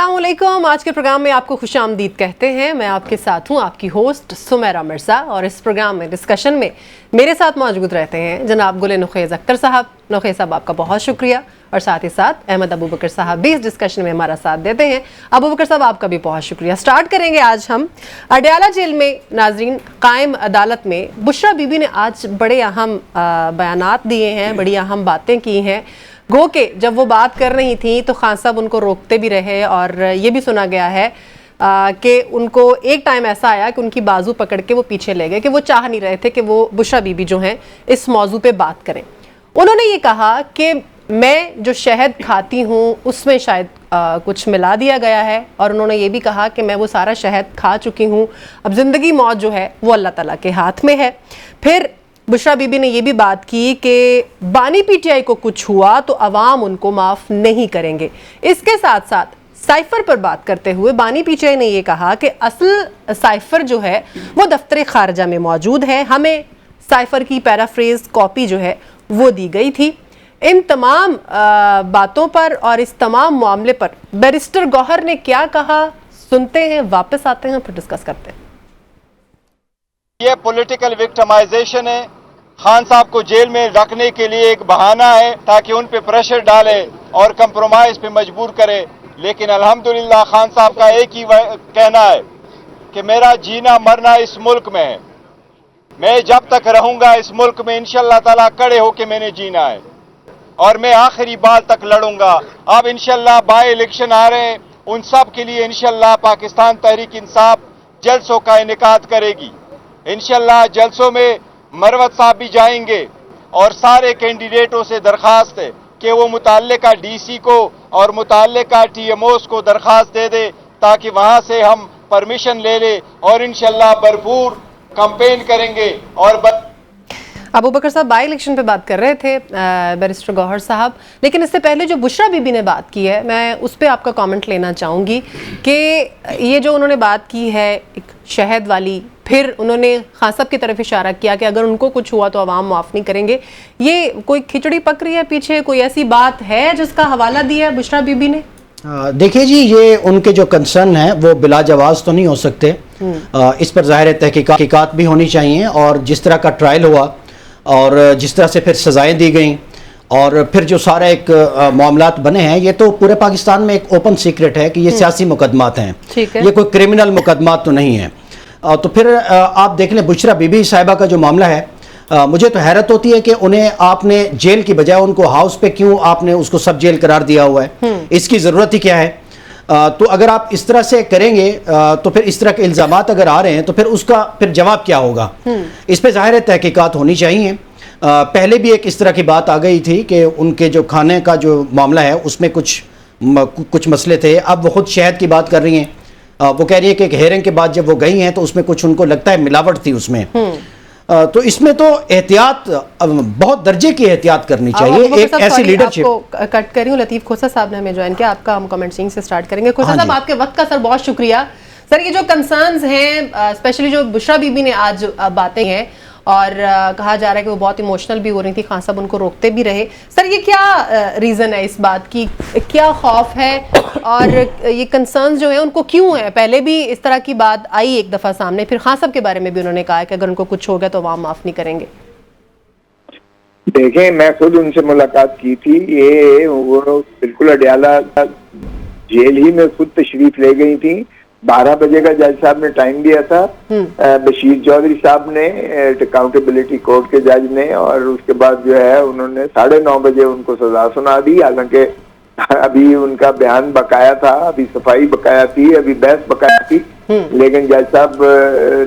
अस्सलामुअलैकुम। आज के प्रोग्राम में आपको खुशामदीद कहते हैं। मैं आपके साथ हूं, आपकी होस्ट सुमेरा मिर्ज़ा, और इस प्रोग्राम में डिस्कशन में मेरे साथ मौजूद रहते हैं जनाब गुल नुखैज़ अख्तर साहब। नुखैज़ साहब आपका बहुत शुक्रिया, और साथ ही साथ अहमद अबू बकर साहब भी इस डिस्कशन में हमारा साथ देते हैं। अबू बकर साहब आपका भी बहुत शुक्रिया। स्टार्ट करेंगे आज हम अडयाला जेल में नाजरीन कायम अदालत में बुशरा बीबी ने आज बड़े अहम बयानात दिए हैं, बड़ी अहम बातें की हैं। गो के जब वो बात कर रही थी तो खान साहब उनको रोकते भी रहे, और ये भी सुना गया है कि उनको एक टाइम ऐसा आया कि उनकी बाजू पकड़ के वो पीछे ले गए, कि वो चाह नहीं रहे थे कि वो बुशरा बीबी जो हैं इस मौजू पे बात करें। उन्होंने ये कहा कि मैं जो शहद खाती हूँ उसमें शायद कुछ मिला दिया गया है, और उन्होंने ये भी कहा कि मैं वो सारा शहद खा चुकी हूँ, अब ज़िंदगी मौत जो है वो अल्लाह ताला के हाथ में है। फिर बुशरा बीबी ने यह भी बात की कि बानी पीटीआई को कुछ हुआ तो अवाम उनको माफ़ नहीं करेंगे। इसके साथ साथ साइफर पर बात करते हुए बानी पीटीआई ने यह कहा कि असल साइफर जो है वो दफ्तर खारजा में मौजूद है, हमें साइफर की पैराफ्रेज कॉपी जो है वो दी गई थी। इन तमाम बातों पर और इस तमाम मामले पर बैरिस्टर गौहर ने क्या कहा, सुनते हैं, वापस आते हैं, फिर डिस्कस करते हैं। ये पॉलिटिकल विक्टिमाइजेशन है, खान साहब को जेल में रखने के लिए एक बहाना है ताकि उन पे प्रेशर डाले और कंप्रोमाइज पे मजबूर करे। लेकिन अल्हम्दुलिल्लाह खान साहब का एक ही कहना है कि मेरा जीना मरना इस मुल्क में है, मैं जब तक रहूंगा इस मुल्क में इंशाअल्लाह ताला कड़े होके मैंने जीना है, और मैं आखिरी बार तक लड़ूंगा। अब इंशाअल्लाह बाय इलेक्शन आ रहे हैं, उन सब के लिए इंशाअल्लाह पाकिस्तान तहरीक इंसाफ जलसों का इनेकाद करेगी। इंशाअल्लाह जलसों में मरवत साहब भी जाएंगे, और सारे कैंडिडेटों से दरखास्त है कि वो मुताल्लिका डीसी को और मुताल्लिका टीएमओस को दरखास्त दे दे ताकि वहां से हम परमिशन ले ले, और इंशाअल्लाह भरपूर कैंपेन करेंगे। और अबू बकर साहब बाई इलेक्शन पे बात कर रहे थे बैरिस्टर गौहर साहब, लेकिन इससे पहले जो बुशरा बीबी ने बात की है मैं उस पर आपका कमेंट लेना चाहूँगी कि ये जो उन्होंने बात की है एक शहद वाली, फिर उन्होंने खान साहब की तरफ इशारा किया कि अगर उनको कुछ हुआ तो अवाम माफ़ नहीं करेंगे। ये कोई खिचड़ी पक रही है पीछे, कोई ऐसी बात है जिसका हवाला दिया है बुशरा बीबी ने? देखिए जी, ये उनके जो कंसर्न है वो बिला जवाज़ तो नहीं हो सकते। इस पर ज़ाहिर है तहकीकात भी होनी चाहिए, और जिस तरह का ट्रायल हुआ और जिस तरह से फिर सज़ाएं दी गई और फिर जो सारा एक मामलात बने हैं, ये तो पूरे पाकिस्तान में एक ओपन सीक्रेट है कि ये सियासी मुकदमात हैं, ये कोई क्रिमिनल मुकदमात तो नहीं है। तो फिर आप देख लें बुशरा बीबी साहिबा का जो मामला है, मुझे तो हैरत होती है कि उन्हें आपने जेल की बजाय उनको हाउस पे क्यों आपने उसको सब जेल करार दिया हुआ है, इसकी ज़रूरत ही क्या है? तो अगर आप इस तरह से करेंगे तो फिर इस तरह के इल्ज़ामात अगर आ रहे हैं तो फिर उसका फिर जवाब क्या होगा? इस पर ज़ाहिर है तहकीकात होनी चाहिए। पहले भी एक इस तरह की बात आ गई थी कि उनके जो खाने का जो मामला है उसमें कुछ मसले थे। अब वो खुद शहद की बात कर रही हैं, वो कह रही है कि एक हेयरिंग के बाद जब वो गई हैं तो उसमें कुछ उनको लगता है मिलावट थी उसमें। तो इसमें तो एहतियात, बहुत दर्जे की एहतियात करनी चाहिए एक ऐसी लीडरशिप। आपको कट करी हूँ, लतीफ़ खोसा साहब ने हमें ज्वाइन किया, आपका हम कमेंट सिंह से स्टार्ट करेंगे। खोसा साहब आपके वक्त का सर बहुत शुक्रिया। सर ये जो कंसर्न्स हैं, स्पेशली जो बुशरा बीबी ने आज बातें हैं, और कहा जा रहा है कि वो बहुत इमोशनल भी हो रही थी, खान साहब उनको रोकते भी रहे। सर ये क्या रीज़न है इस बात की, क्या खौफ है, और ये कंसर्न्स जो है उनको क्यों है? पहले भी इस तरह की बात आई एक दफ़ा सामने, फिर खान साहब के बारे में भी उन्होंने कहा कि अगर उनको कुछ हो गया तो अवाम माफ़ नहीं करेंगे। देखें, मैं खुद उनसे मुलाकात की थी, ये वो बिल्कुल अडयाला जेल ही में खुद तशरीफ ले गई थी। 12 बजे का जज साहब ने टाइम दिया था, बशीर चौधरी साहब ने, अकाउंटेबिलिटी कोर्ट के जज ने, और उसके बाद जो है उन्होंने 9:30 बजे उनको सजा सुना दी। हालांकि अभी उनका बयान बकाया था, अभी सफाई बकाया थी, अभी बहस बकाया थी, लेकिन जज साहब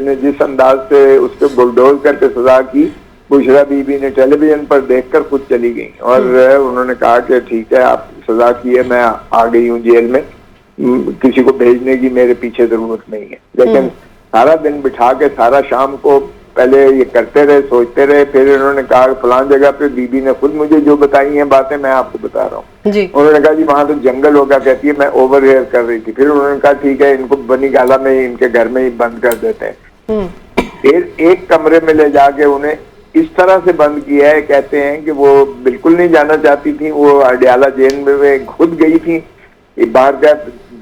ने जिस अंदाज से उसको बुलडोज करके सजा की, बुशरा बीबी ने टेलीविजन पर देखकर खुद चली गई, और उन्होंने कहा कि ठीक है आप सजा की है, मैं आ गई हूँ जेल में, किसी को भेजने की मेरे पीछे जरूरत नहीं है। लेकिन सारा दिन बिठा के सारा शाम को पहले ये करते रहे, सोचते रहे, फिर उन्होंने कहा फलान जगह पे बीबी ने खुद मुझे जो बताई हैं बातें मैं आपको बता रहा हूँ। उन्होंने कहा जी वहां तो जंगल होगा, कहती है मैं ओवर हेयर कर रही थी। फिर उन्होंने कहा ठीक है इनको बनी गाला में इनके घर में ही बंद कर देते हैं। फिर एक कमरे में ले जाके उन्हें इस तरह से बंद किया है, कहते हैं कि वो बिल्कुल नहीं जाना चाहती थी, वो अडयाला जेल में खुद गई थी, बाहर का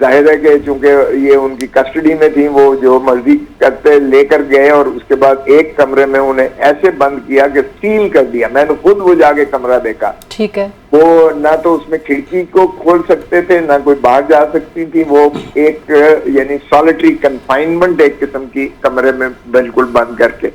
जाहिर है कि चूंकि ये उनकी कस्टडी में थी, वो जो मर्जी करते लेकर गए और उसके बाद एक कमरे में उन्हें ऐसे बंद किया कि सील कर दिया। मैंने खुद वो जाके कमरा देखा। ठीक है। वो ना तो उसमें खिड़की को खोल सकते थे, ना कोई बाहर जा सकती थी। वो एक यानी सॉलिटरी कंफाइनमेंट एक किस्म की कमरे में बिल्कुल बंद करके।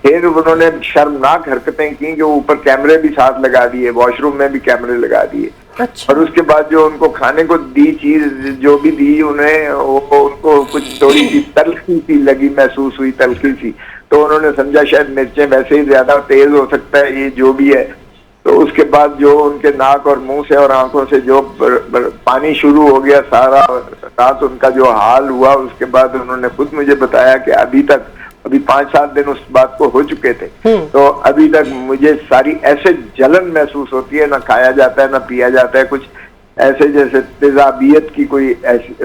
फिर उन्होंने शर्मनाक हरकतें की कि ऊपर कैमरे भी साथ लगा दिए, वॉशरूम में भी कैमरे लगा दिए। अच्छा। और उसके बाद जो उनको खाने को दी चीज जो भी दी उन्हें, उनको कुछ थोड़ी सी तलखी सी लगी, महसूस हुई तलखी सी। तो उन्होंने समझा शायद मिर्चें वैसे ही ज्यादा तेज हो सकता है, ये जो भी है। तो उसके बाद जो उनके नाक और मुंह से और आंखों से जो पानी शुरू हो गया, सारा रात उनका जो हाल हुआ, उसके बाद उन्होंने खुद मुझे बताया कि अभी 5-7 दिन उस बात को हो चुके थे। तो अभी तक मुझे सारी ऐसे जलन महसूस होती है, ना खाया जाता है ना पिया जाता है, कुछ ऐसे जैसे तेजाबियत की कोई ऐसी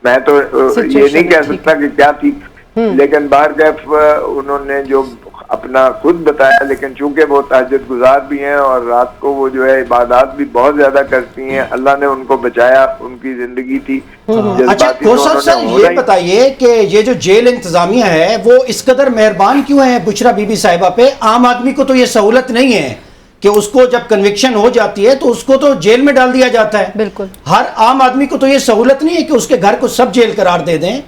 मैं तो ये नहीं कह सकता कि क्या थी, लेकिन बाहर कैफ उन्होंने जो अपना खुद बताया। लेकिन चूंकि वो तहज्जुद गुजार भी हैं और रात को वो जो है इबादत भी बहुत ज्यादा करती हैं, अल्लाह ने उनको बचाया, उनकी जिंदगी थी। अच्छा खोसा सर, ये बताइए कि ये जो जेल इंतजामिया है वो इस कदर मेहरबान क्यों है बुशरा बीबी साहिबा पे? आम आदमी को तो ये सहूलत नहीं है कि उसको जब कन्विक्शन हो जाती है तो उसको तो जेल में डाल दिया जाता है। बिल्कुल। हर आम आदमी को तो ये सहूलत नहीं है कि उसके घर को सब जेल करार दे दें।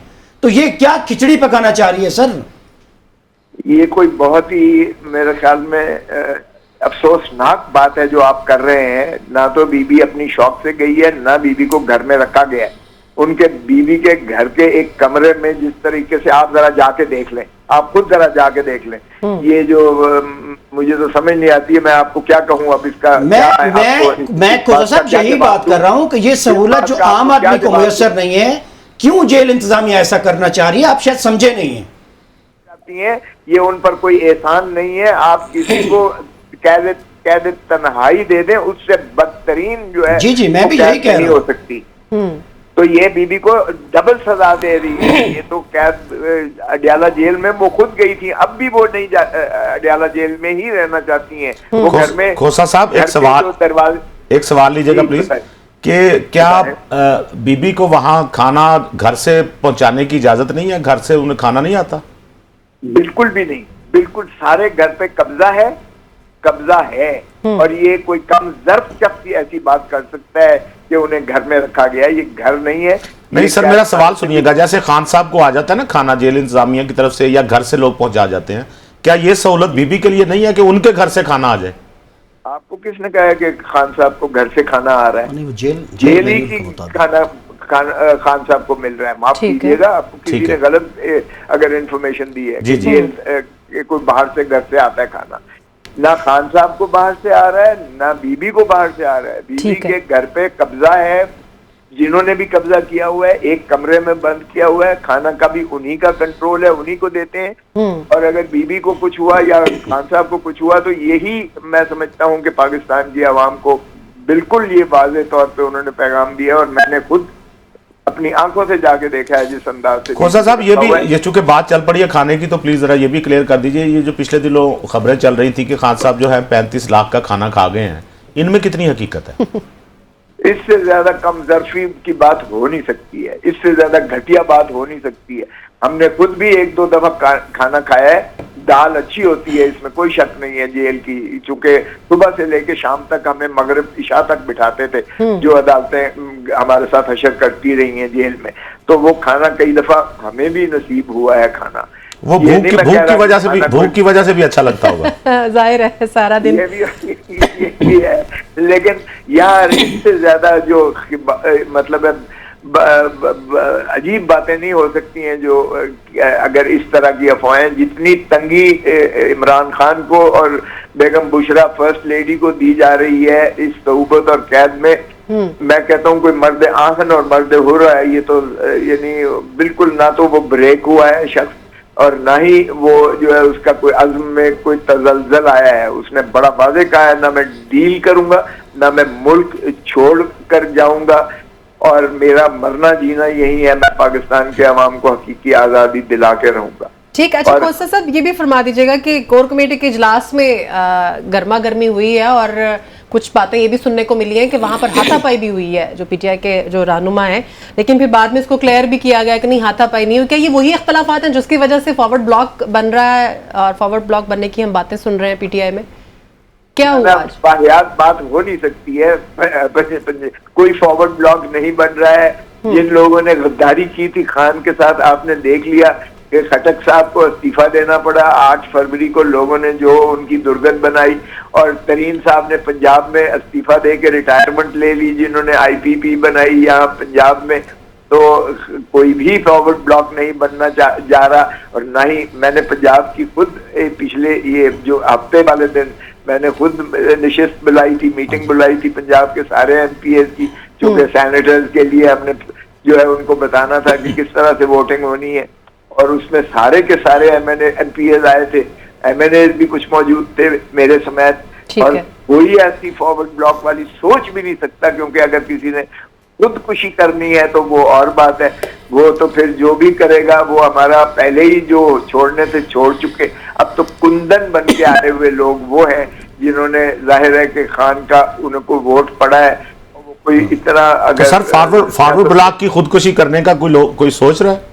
तो ये क्या खिचड़ी पकाना चाह रही है सर? ये कोई बहुत ही मेरे ख्याल में अफसोसनाक बात है जो आप कर रहे हैं। ना तो बीबी अपनी शौक से गई है, ना बीबी को घर में रखा गया है। उनके बीबी के घर के एक कमरे में जिस तरीके से, आप जरा जाके देख लें, आप खुद जरा जाके देख लें। ये जो मुझे तो समझ नहीं आती है, मैं आपको क्या कहूँ अब इसका। मैं खोसा साहब यही बात कर रहा हूँ कि ये सहूलत जो आम आदमी को मुयस्सर नहीं है, क्यों जेल इंतजामिया ऐसा करना चाह रही है? आप शायद समझे नहीं है। ये उन पर कोई एहसान नहीं है। आप किसी को कैद तन्हाई दे दें, उससे बदतरीन जो है जी मैं भी यही कह रहा हूं। हो सकती। तो ये बीबी को डबल सजा दे रही है। ये तो कैद अडियाला जेल में वो खुद गई थी, अब भी वो नहीं अडियाला जेल में ही रहना चाहती हैं। वो घर में। खोसा साहब एक सवाल लीजिएगा प्लीज, कि क्या बीबी को वहां खाना घर से पहुंचाने की इजाजत नहीं है? घर से उन्हें खाना नहीं आता? बिल्कुल भी नहीं, बिल्कुल सारे घर पे कब्जा है। और ये कोई कम ज़र्फ शख्स ऐसी बात कर सकता है कि उन्हें घर में रखा गया? ये घर नहीं है। नहीं सर, मेरा सवाल सुनिएगा। जैसे खान साहब को आ जाता है ना खाना जेल इंतजामिया की तरफ से, या घर से लोग पहुंचा जाते हैं, क्या ये सहूलत बीबी के लिए नहीं है कि उनके घर से खाना आ जाए? आपको किसने कहा कि खान साहब को घर से खाना आ रहा है? जेल ही की खाना खान साहब को मिल रहा है। माफ कीजिएगा, आपको किसी ने गलत अगर इंफॉर्मेशन दी है कि कोई बाहर से घर से आता है खाना। ना खान साहब को बाहर से आ रहा है, ना बीबी को बाहर से आ रहा है। बीबी के घर पे कब्जा है, जिन्होंने भी कब्जा किया हुआ है, एक कमरे में बंद किया हुआ है। खाना का भी उन्हीं का कंट्रोल है, उन्हीं को देते हैं। और अगर बीबी को कुछ हुआ या खान साहब को कुछ हुआ, तो यही मैं समझता हूँ कि पाकिस्तान की आवाम को बिल्कुल ये वाज़ेह तौर पे उन्होंने पैगाम दिया। और मैंने खुद अपनी आंखों से जाके देखा है जिस अंदाज से। खोसा साहब, ये चूंकि बात चल पड़ी है खाने की, तो प्लीज जरा ये भी क्लियर कर दीजिए, ये जो पिछले दिनों खबरें चल रही थी कि खान साहब जो है 35 लाख का खाना खा गए हैं, इनमें कितनी हकीकत है? इससे ज्यादा कम ज़र्फी की बात हो नहीं सकती है, इससे ज्यादा घटिया बात हो नहीं सकती है। हमने खुद भी 1-2 दफा खाना खाया है। दाल अच्छी होती है, इसमें कोई शक नहीं है जेल की। चूंकि सुबह से लेके शाम तक हमें मगरिब इशा तक बिठाते थे, जो अदालतें हमारे साथ हशर करती रही हैं जेल में। तो वो खाना कई दफा हमें भी नसीब हुआ है खाना। वो भूख की वजह से भी अच्छा लगता होगा। जाहिर है सारा दिन ये है। लेकिन यार इससे ज्यादा जो मतलब अजीब बातें नहीं हो सकती हैं जो अगर इस तरह की अफवाहें, जितनी तंगी इमरान खान को और बेगम बुशरा फर्स्ट लेडी को दी जा रही है इस तौबत और कैद में, मैं कहता हूँ कोई मर्द आहन और मर्द हो रहा है। ये तो यानी बिल्कुल ना तो वो ब्रेक हुआ है शख्स, और ना ही वो जो है उसका कोई अज़्म में कोई तज़ल्ज़ल आया है। उसने बड़ा वाज़ेह कहा है, ना मैं डील करूंगा, ना मैं मुल्क छोड़ कर जाऊंगा, और मेरा मरना जीना यही है। मैं पाकिस्तान के अवाम को हकीकी आज़ादी दिला के रहूंगा। ठीक। अच्छा खोसा साहब, ये भी फरमा दीजिएगा कि कोर कमेटी के इजलास में गर्मा गर्मी हुई है और कुछ बातें ये भी सुनने को मिली हैं कि वहां पर हाथापाई भी हुई है जो पीटीआई के जो रहनुमा हैं, लेकिन फिर बाद में इसको क्लियर भी किया गया कि नहीं हाथापाई नहीं हुई। क्या ये वही इख्तलाफात हैं जिसकी वजह से फॉरवर्ड ब्लॉक बन रहा है और फॉरवर्ड ब्लॉक बनने की हम बातें सुन रहे हैं पीटीआई में? क्या हुआ आज? वाहियात बात हो नहीं सकती है, कोई फॉरवर्ड ब्लॉक नहीं बन रहा है। जिन लोगों ने गद्दारी की थी खान के साथ, आपने देख लिया कि खटक साहब को इस्तीफा देना पड़ा 8 फरवरी को, लोगों ने जो उनकी दुर्गत बनाई, और तरीन साहब ने पंजाब में इस्तीफा दे के रिटायरमेंट ले ली, जिन्होंने IPP बनाई यहाँ पंजाब में। तो कोई भी फॉरवर्ड ब्लॉक नहीं बनना जा रहा, और ना ही मैंने पंजाब की खुद पिछले ये जो हफ्ते वाले दिन मैंने खुद नशिस्त बुलाई थी, मीटिंग बुलाई थी पंजाब के सारे MPs की, चूंकि सेनेटर्स के लिए हमने जो है उनको बताना था कि किस तरह से वोटिंग होनी है, और उसमें सारे के सारे MPs आए थे, MNAs भी कुछ मौजूद थे मेरे समेत, और कोई ऐसी फॉरवर्ड ब्लॉक वाली सोच भी नहीं सकता, क्योंकि अगर किसी ने खुदकुशी करनी है तो वो और बात है, वो तो फिर जो भी करेगा वो हमारा पहले ही जो छोड़ने से छोड़ चुके, अब तो कुंदन बन के आए हुए लोग वो हैं जिन्होंने जाहिर है कि खान का उनको वोट पड़ा है। वो कोई इतना अगर तो सर फॉरवर्ड ब्लॉक की खुदकुशी करने का कोई सोच रहा है?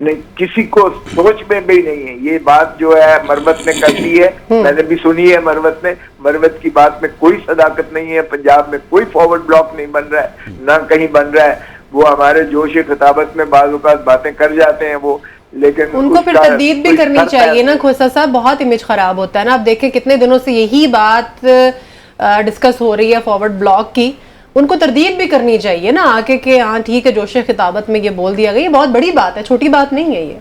नहीं, किसी को सोच में भी नहीं है। ये बात जो है मरवत ने कर दी है, मैंने भी सुनी है मरवत ने, मरवत की बात में कोई सदाकत नहीं है। पंजाब में कोई फॉरवर्ड ब्लॉक नहीं बन रहा है, ना कहीं बन रहा है। वो हमारे जोश खिताबत में बाज़ बातें कर जाते हैं वो, लेकिन उनको फिर तरदीद भी करनी चाहिए ना खोसा साहब, बहुत इमेज खराब होता है ना। आप देखें कितने दिनों से यही बात डिस्कस हो रही है फॉरवर्ड ब्लॉक की, उनको तरदीद भी करनी चाहिए ना आके कि हाँ ठीक है जोश खिताबत में ये बोल दिया गया, ये बहुत बड़ी बात है, छोटी बात नहीं है ये।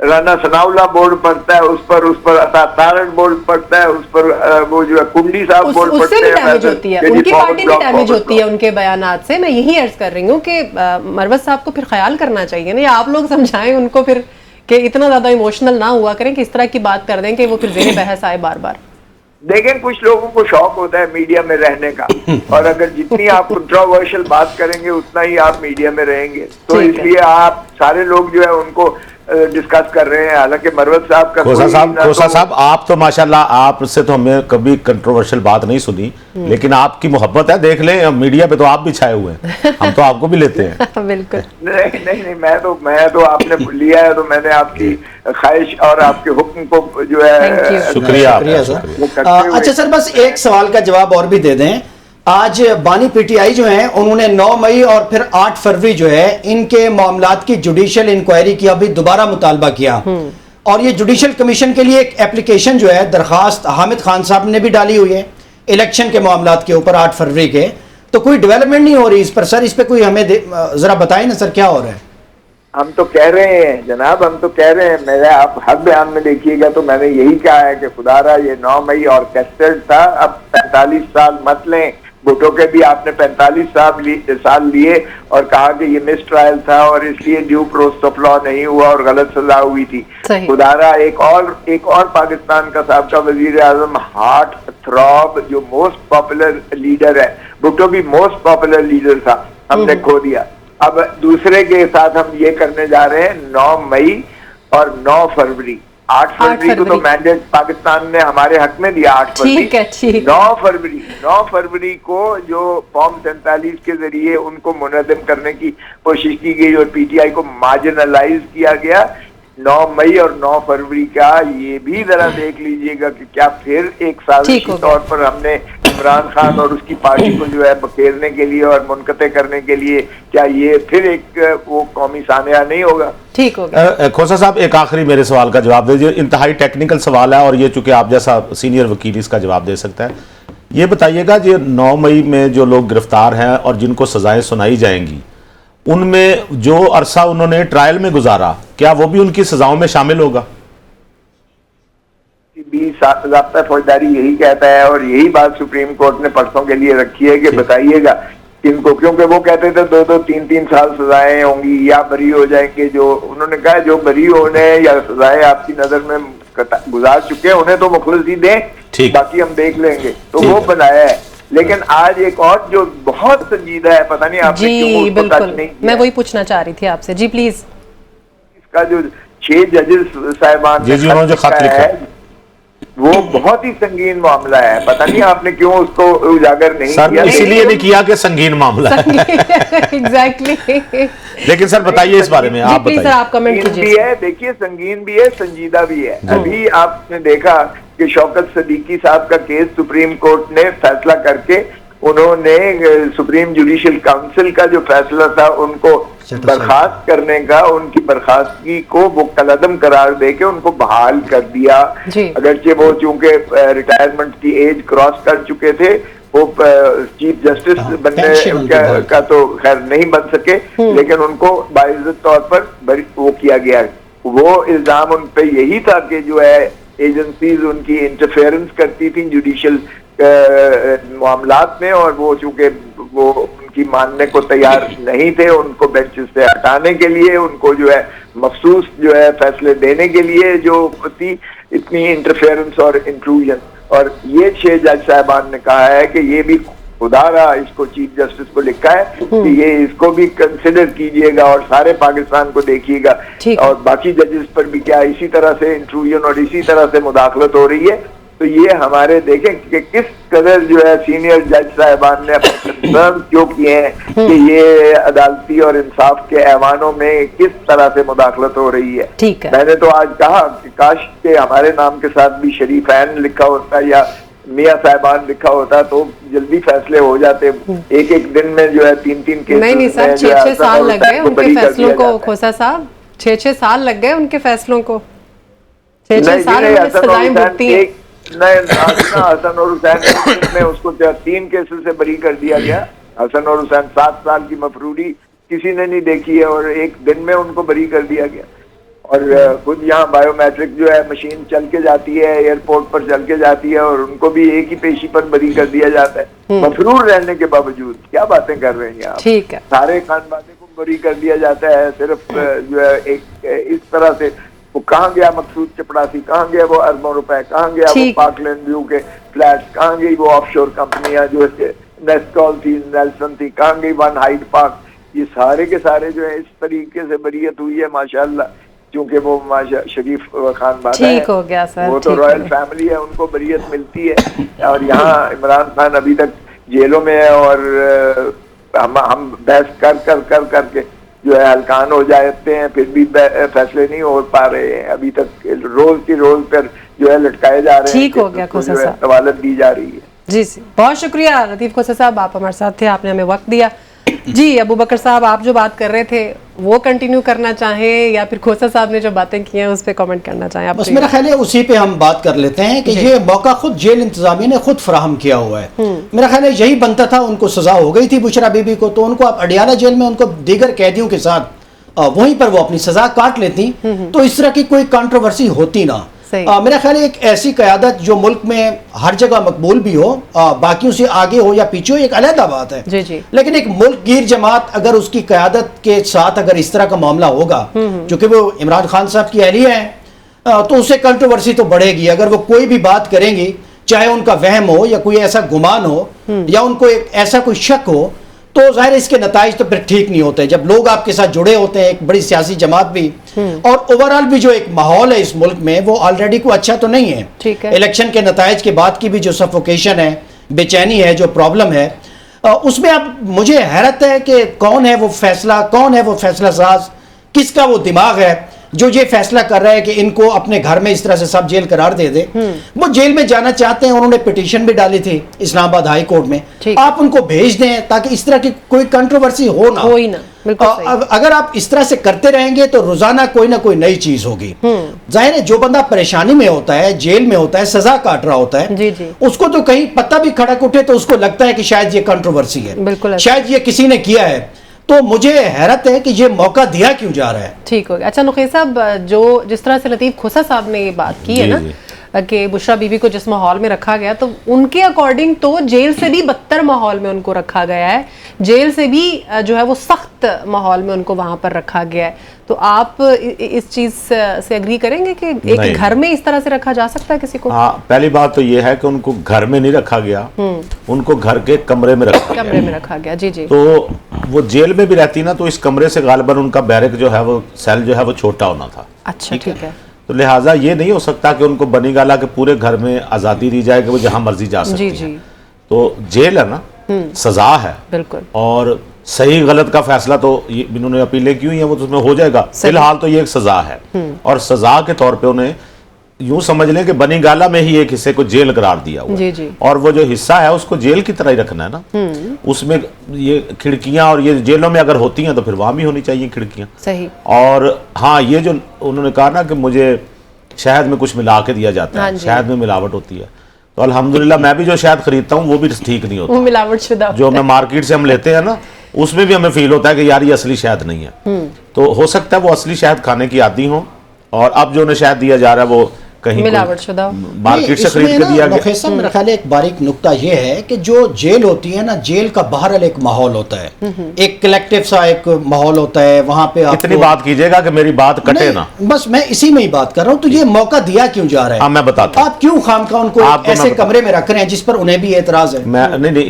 राना सनाउल्लाह बोर्ड पढ़ता है, उस पर तारड़ बोर्ड पढ़ता है, उस पर वो जो है कुंडी साहब बोर्ड पढ़ते हैं, उससे भी डैमेज होती है, उनकी पार्टी भी डैमेज होती है उनके बयानात से। मैं यही अर्ज कर रही हूँ कि मरवत साहब को फिर ख्याल करना चाहिए ना, या आप लोग समझाएं उनको फिर कि इतना ज्यादा इमोशनल ना हुआ करें कि इस तरह की बात कर दें कि वो फिर ज़ेरे बहस आए बार बार। देखें, कुछ लोगों को शौक होता है मीडिया में रहने का, और अगर जितनी आप कंट्रोवर्शियल बात करेंगे उतना ही आप मीडिया में रहेंगे, तो इसलिए आप सारे लोग जो है उनको डिस्कस कर रहे हैं। हालांकि मरवत साहब का खोसा साहब आप तो माशाल्लाह, आपसे तो हमने कभी कंट्रोवर्शियल बात नहीं सुनी, लेकिन आपकी मोहब्बत है, देख लें मीडिया पे तो आप भी छाए हुए हैं, हम तो आपको भी लेते हैं। बिल्कुल नहीं, मैं तो आपने लिया है तो मैंने आपकी ख्वाहिश और आपके हुक्म को जो है शुक्रिया सर। अच्छा सर, बस एक सवाल का जवाब और भी दे दें। आज बानी पीटीआई जो है उन्होंने 9 मई और फिर 8 फरवरी जो है इनके मामलात की जुडिशियल इंक्वायरी की अभी दोबारा मुतालबा किया, और ये जुडिशियल कमीशन के लिए एक एप्लीकेशन जो है दरखास्त हामिद खान साहब ने भी डाली हुई है इलेक्शन के मामलात के ऊपर 8 फरवरी के। तो कोई डेवलपमेंट नहीं हो रही इस पर सर, इस पर कोई हमें जरा बताएं ना सर, क्या हो रहा है? हम तो कह रहे हैं जनाब, हम तो कह रहे हैं, मेरे आप हर बयान में देखिएगा तो मैंने यही कहा है कि खुदारा ये 9 मई ऑर्केस्ट्रेड था, अब 45 साल मत लें। भुट्टो के भी आपने 45 साल लिए और कहा कि ये मिस ट्रायल था और इसलिए ड्यू प्रोसेस ऑफ लॉ नहीं हुआ और गलत सजा हुई थी। खुदारा एक और पाकिस्तान का साबका वजीर आजम हार्ट थ्रॉब जो मोस्ट पॉपुलर लीडर है, भुट्टो भी मोस्ट पॉपुलर लीडर था, हमने खो दिया। अब दूसरे के साथ हम ये करने जा रहे हैं 9 मई और 9 फरवरी। 8 फरवरी को तो मैंडेट पाकिस्तान ने हमारे हक में दिया, 8 फरवरी। 9 फरवरी को जो फॉर्म 47 के जरिए उनको मुनज़्ज़म करने की कोशिश की गई और पीटीआई को मार्जिनलाइज किया गया, 9 मई और 9 फरवरी का ये भी जरा देख लीजिएगा कि क्या फिर एक साजिशी तौर पर हमने इमरान खान और उसकी पार्टी को जो है बखेरने के लिए और मुनक़ते करने के लिए, क्या ये फिर एक वो कौमी सानिया नहीं होगा? ठीक होगा। खोसा साहब एक आखिरी मेरे सवाल का जवाब दीजिए, इंतहाई टेक्निकल सवाल है और ये चूंकि आप जैसा सीनियर वकील इसका जवाब दे सकता है। ये बताइएगा जो 9 मई में जो लोग गिरफ्तार हैं और जिनको सजाएं सुनाई जाएंगी, उनमें जो अरसा उन्होंने ट्रायल में गुजारा, क्या वो भी उनकी सजाओं में शामिल होगा? 20 ज़ाब्ता फौजदारी यही कहता है और यही बात सुप्रीम कोर्ट ने परसों के लिए रखी है कि बताइएगा इनको, क्योंकि वो कहते थे 2-2, 3-3 साल सजाएं होंगी या बरी हो जाएंगे। जो उन्होंने कहा जो बरी होने या सजाएं आपकी नजर में गुजार चुके हैं उन्हें तो मुखलसी दें, बाकी हम देख लेंगे। तो वो बनाया है। लेकिन आज एक और जो बहुत संजीदा है, पता नहीं आपने क्यों उसको टच नहीं किया। मैं वही पूछना चाह रही थी आपसे। जी प्लीज। इसका जो 6 जजेस साहिबान जी उन्होंने जो खत लिखा है वो बहुत ही संगीन मामला है। पता नहीं आपने क्यों उसको उजागर नहीं सर, किया। इसीलिए नहीं किया कि संगीन मामला है। एग्जैक्टली। लेकिन सर बताइए इस बारे में, आप प्लीज सर बताइए। आप कमेंट संगीन कीजिए। भी है, देखिए संगीन भी है, संजीदा भी है। अभी आपने देखा कि शौकत सदीकी साहब का केस सुप्रीम कोर्ट ने फैसला करके उन्होंने सुप्रीम जुडिशियल काउंसिल का जो फैसला था उनको बर्खास्त करने का, उनकी बर्खास्तगी को वो कलअदम करार देके उनको बहाल कर दिया। अगरचे वो चूंकि रिटायरमेंट की एज क्रॉस कर चुके थे, वो चीफ जस्टिस बनने का तो खैर नहीं बन सके, लेकिन उनको बाइज्जत तौर पर वो किया गया। वो इल्जाम उन पे यही था कि जो है एजेंसीज उनकी इंटरफेरेंस करती थी जुडिशियल मामलात में, और वो चूंकि वो उनकी मानने को तैयार नहीं थे, उनको बेंचेस से हटाने के लिए, उनको जो है मखसूस जो है फैसले देने के लिए जो थी इतनी इंटरफेरेंस और इंक्लूजन। और ये 6 जज साहबान ने कहा है कि ये भी खुदारा इसको चीफ जस्टिस को लिखा है कि ये इसको भी कंसिडर कीजिएगा और सारे पाकिस्तान को देखिएगा, और बाकी जजेस पर भी क्या इसी तरह से इंट्रूजन और इसी तरह से मुदाखलत हो रही है। तो ये हमारे देखें कि किस कदर जो है सीनियर जज साहिबान ने अपने कंसर्न क्यों किए हैं कि ये अदालती और इंसाफ के ऐवानों में किस तरह से मुदाखलत हो रही है। ठीक है। मैंने तो आज कहा कि काश के हमारे नाम के साथ भी शरीफैन लिखा होता या मियां साहिबान लिखा होता तो जल्दी फैसले हो जाते। एक दिन में जो है 3 केस। नहीं सर, 6 साल लग गए उनके फैसलों को। खोसा साहब 6 साल लग गए उनके फैसलों को। 6 साल में सजाएं भुगती हैं। हसन और हुसैन में उसको 3 केसेस से बरी कर दिया गया। हसन और हुसैन 7 साल की मफरूरी किसी ने नहीं देखी है और एक दिन में उनको बरी कर दिया गया। और खुद यहाँ बायोमेट्रिक जो है मशीन चल के जाती है, एयरपोर्ट पर चल के जाती है और उनको भी एक ही पेशी पर बरी कर दिया जाता है मफरूर रहने के बावजूद। क्या बातें कर रहे हैं आप। ठीक है। सारे खानबादे को बरी कर दिया जाता है सिर्फ जो है एक इस तरह से। वो कहाँ गया मकसूद चपड़ासी, कहाँ गया वो अरबों रुपए, कहाँ गया वो पार्कलैंड व्यू के फ्लैट्स, कहाँ गई वो ऑफशोर कंपनियां जो नेस्कॉल थी, नेल्सन थी, कहाँ गई वन हाइड पार्क। ये सारे के सारे जो है इस तरीके से बरीयत हुई है माशाल्लाह, क्योंकि वो शरीफ खान बादशाह ठीक हो गया सर, वो तो रॉयल फैमिली है, उनको बरीयत मिलती है। और यहाँ इमरान खान अभी तक जेलों में है और हम बहस कर करके जो है हलकान हो जाते हैं, फिर भी फैसले नहीं हो पा रहे हैं। अभी तक रोज की रोज पर जो है लटकाए जा रहे हैं। ठीक हो गया खोसा साहब, तवालत दी जा रही है। जी बहुत शुक्रिया लतीफ खोसा साहब, आप हमारे साथ थे, आपने हमें वक्त दिया। जी अबू बकर साहब, आप जो बात कर रहे थे वो कंटिन्यू करना चाहें या फिर खोसा साहब ने जो बातें की हैं उस पर कमेंट करना चाहें आप? बस मेरा ख्याल है उसी पे हम बात कर लेते हैं कि ये मौका खुद जेल इंतजामिया ने खुद फराहम किया हुआ है। मेरा ख्याल है यही बनता था। उनको सजा हो गई थी बुशरा बीबी को, तो उनको आप अडियाला जेल में उनको दीगर कैदियों के साथ वहीं पर वो अपनी सजा काट लेती तो इस तरह की कोई कंट्रोवर्सी होती ना। मेरा ख्याल है एक ऐसी क़यादत जो मुल्क में हर जगह मकबूल भी हो, बाकियों से आगे हो या पीछे हो, एक अलग बात है। जी। लेकिन एक मुल्क गिर जमात अगर उसकी क़यादत के साथ अगर इस तरह का मामला होगा, क्योंकि वो इमरान खान साहब की अहलिया है, तो उससे कंट्रोवर्सी तो बढ़ेगी। अगर वो कोई भी बात करेंगी, चाहे उनका वहम हो या कोई ऐसा गुमान हो या उनको एक ऐसा कोई शक हो, तो जाहिर है इसके नताइज तो फिर ठीक नहीं होते। जब लोग आपके साथ जुड़े होते हैं, एक बड़ी सियासी जमात भी और ओवरऑल भी जो एक माहौल है इस मुल्क में वो ऑलरेडी को अच्छा तो नहीं है। ठीक है। इलेक्शन के नताइज के बाद की भी जो सफोकेशन है, बेचैनी है, जो प्रॉब्लम है, उसमें अब मुझे हैरत है कि कौन है वो फैसला साज, किसका वो दिमाग है जो ये फैसला कर रहा है कि इनको अपने घर में इस तरह से सब जेल करार दे दे। वो जेल में जाना चाहते हैं, उन्होंने पिटीशन भी डाली थी इस्लामाबाद हाई कोर्ट में, आप उनको भेज दें ताकि इस तरह की कोई कंट्रोवर्सी हो ना। अगर आप इस तरह से करते रहेंगे तो रोजाना कोई ना कोई नई चीज होगी। जाहिर है जो बंदा परेशानी में होता है, जेल में होता है, सजा काट रहा होता है, उसको तो कहीं पता भी खड़क उठे तो उसको लगता है कि शायद ये कंट्रोवर्सी है, शायद ये किसी ने किया है। तो मुझे हैरत है कि ये मौका दिया क्यों जा रहा है। ठीक हो गया। अच्छा नुखैर साहब, जो जिस तरह से लतीफ खोसा साहब ने ये बात की है ना, कि बुशरा बीबी को जिस माहौल में रखा गया, तो उनके अकॉर्डिंग तो जेल से भी बदतर माहौल में उनको रखा गया है, जेल से भी जो है वो सख्त माहौल में उनको वहां पर रखा गया है। तो आप इस चीज से एग्री करेंगे कि एक घर में इस तरह से रखा जा सकता है किसी को? हाँ, पहली बात तो ये है कि उनको घर में नहीं रखा गया, उनको घर के कमरे में रखा गया। जी जी। तो वो जेल में भी रहती ना, तो इस कमरे से गालिबन उनका बैरक जो है वो सेल जो है वो छोटा होना था। अच्छा, ठीक है। तो लिहाजा ये नहीं हो सकता कि उनको बनी गाला के पूरे घर में आज़ादी दी जाए कि वो जहां मर्जी जा सकती है। तो जेल है ना, सजा है, बिल्कुल। और सही गलत का फैसला तो इन्होंने अपीलें की हुई हैं, वो तो उसमें हो जाएगा। फिलहाल तो ये एक सजा है, और सजा के तौर पे उन्हें यूं समझ लें कि बनी गाला में ही एक हिस्से को जेल करार दिया हुआ जी जी। और वो जो हिस्सा है उसको जेल की तरह ही रखना है ना। उसमें ये खिड़कियां, और ये जेलों में अगर होती हैं तो फिर वहां भी होनी चाहिए खिड़कियां। सही। और हाँ, ये जो उन्होंने कहा ना कि मुझे शहद में कुछ मिला के दिया जाता है, शहद में मिलावट होती है, तो अल्हम्दुलिल्लाह मैं भी जो शहद खरीदता हूँ वो भी ठीक नहीं होता, वो मिलावट शुदा जो मैं मार्केट से हम लेते हैं ना, उसमें भी हमें फील होता है कि यार ये असली शहद नहीं है। तो हो सकता है वो असली शहद खाने की आदी हो, और अब जो उन्हें शहद दिया जा रहा है वो कहीं मिलावट शुदा मार्केट से खरीद के दिया गया। मेरा ख्याल है एक बारीक नुक्ता ये है कि जो जेल होती है ना, जेल का बहरहाल एक माहौल होता है, एक कलेक्टिव सा एक माहौल होता है वहां पे। इतनी बात कीजिएगा कि मेरी बात कटे ना, बस मैं इसी में ही बात कर रहा हूँ। तो ये मौका दिया क्यों जा रहा है? मैं बताता हूं। आप क्यों खामखा उनको ऐसे कमरे में रख रहे हैं जिस पर उन्हें भी एतराज है? मैं नहीं,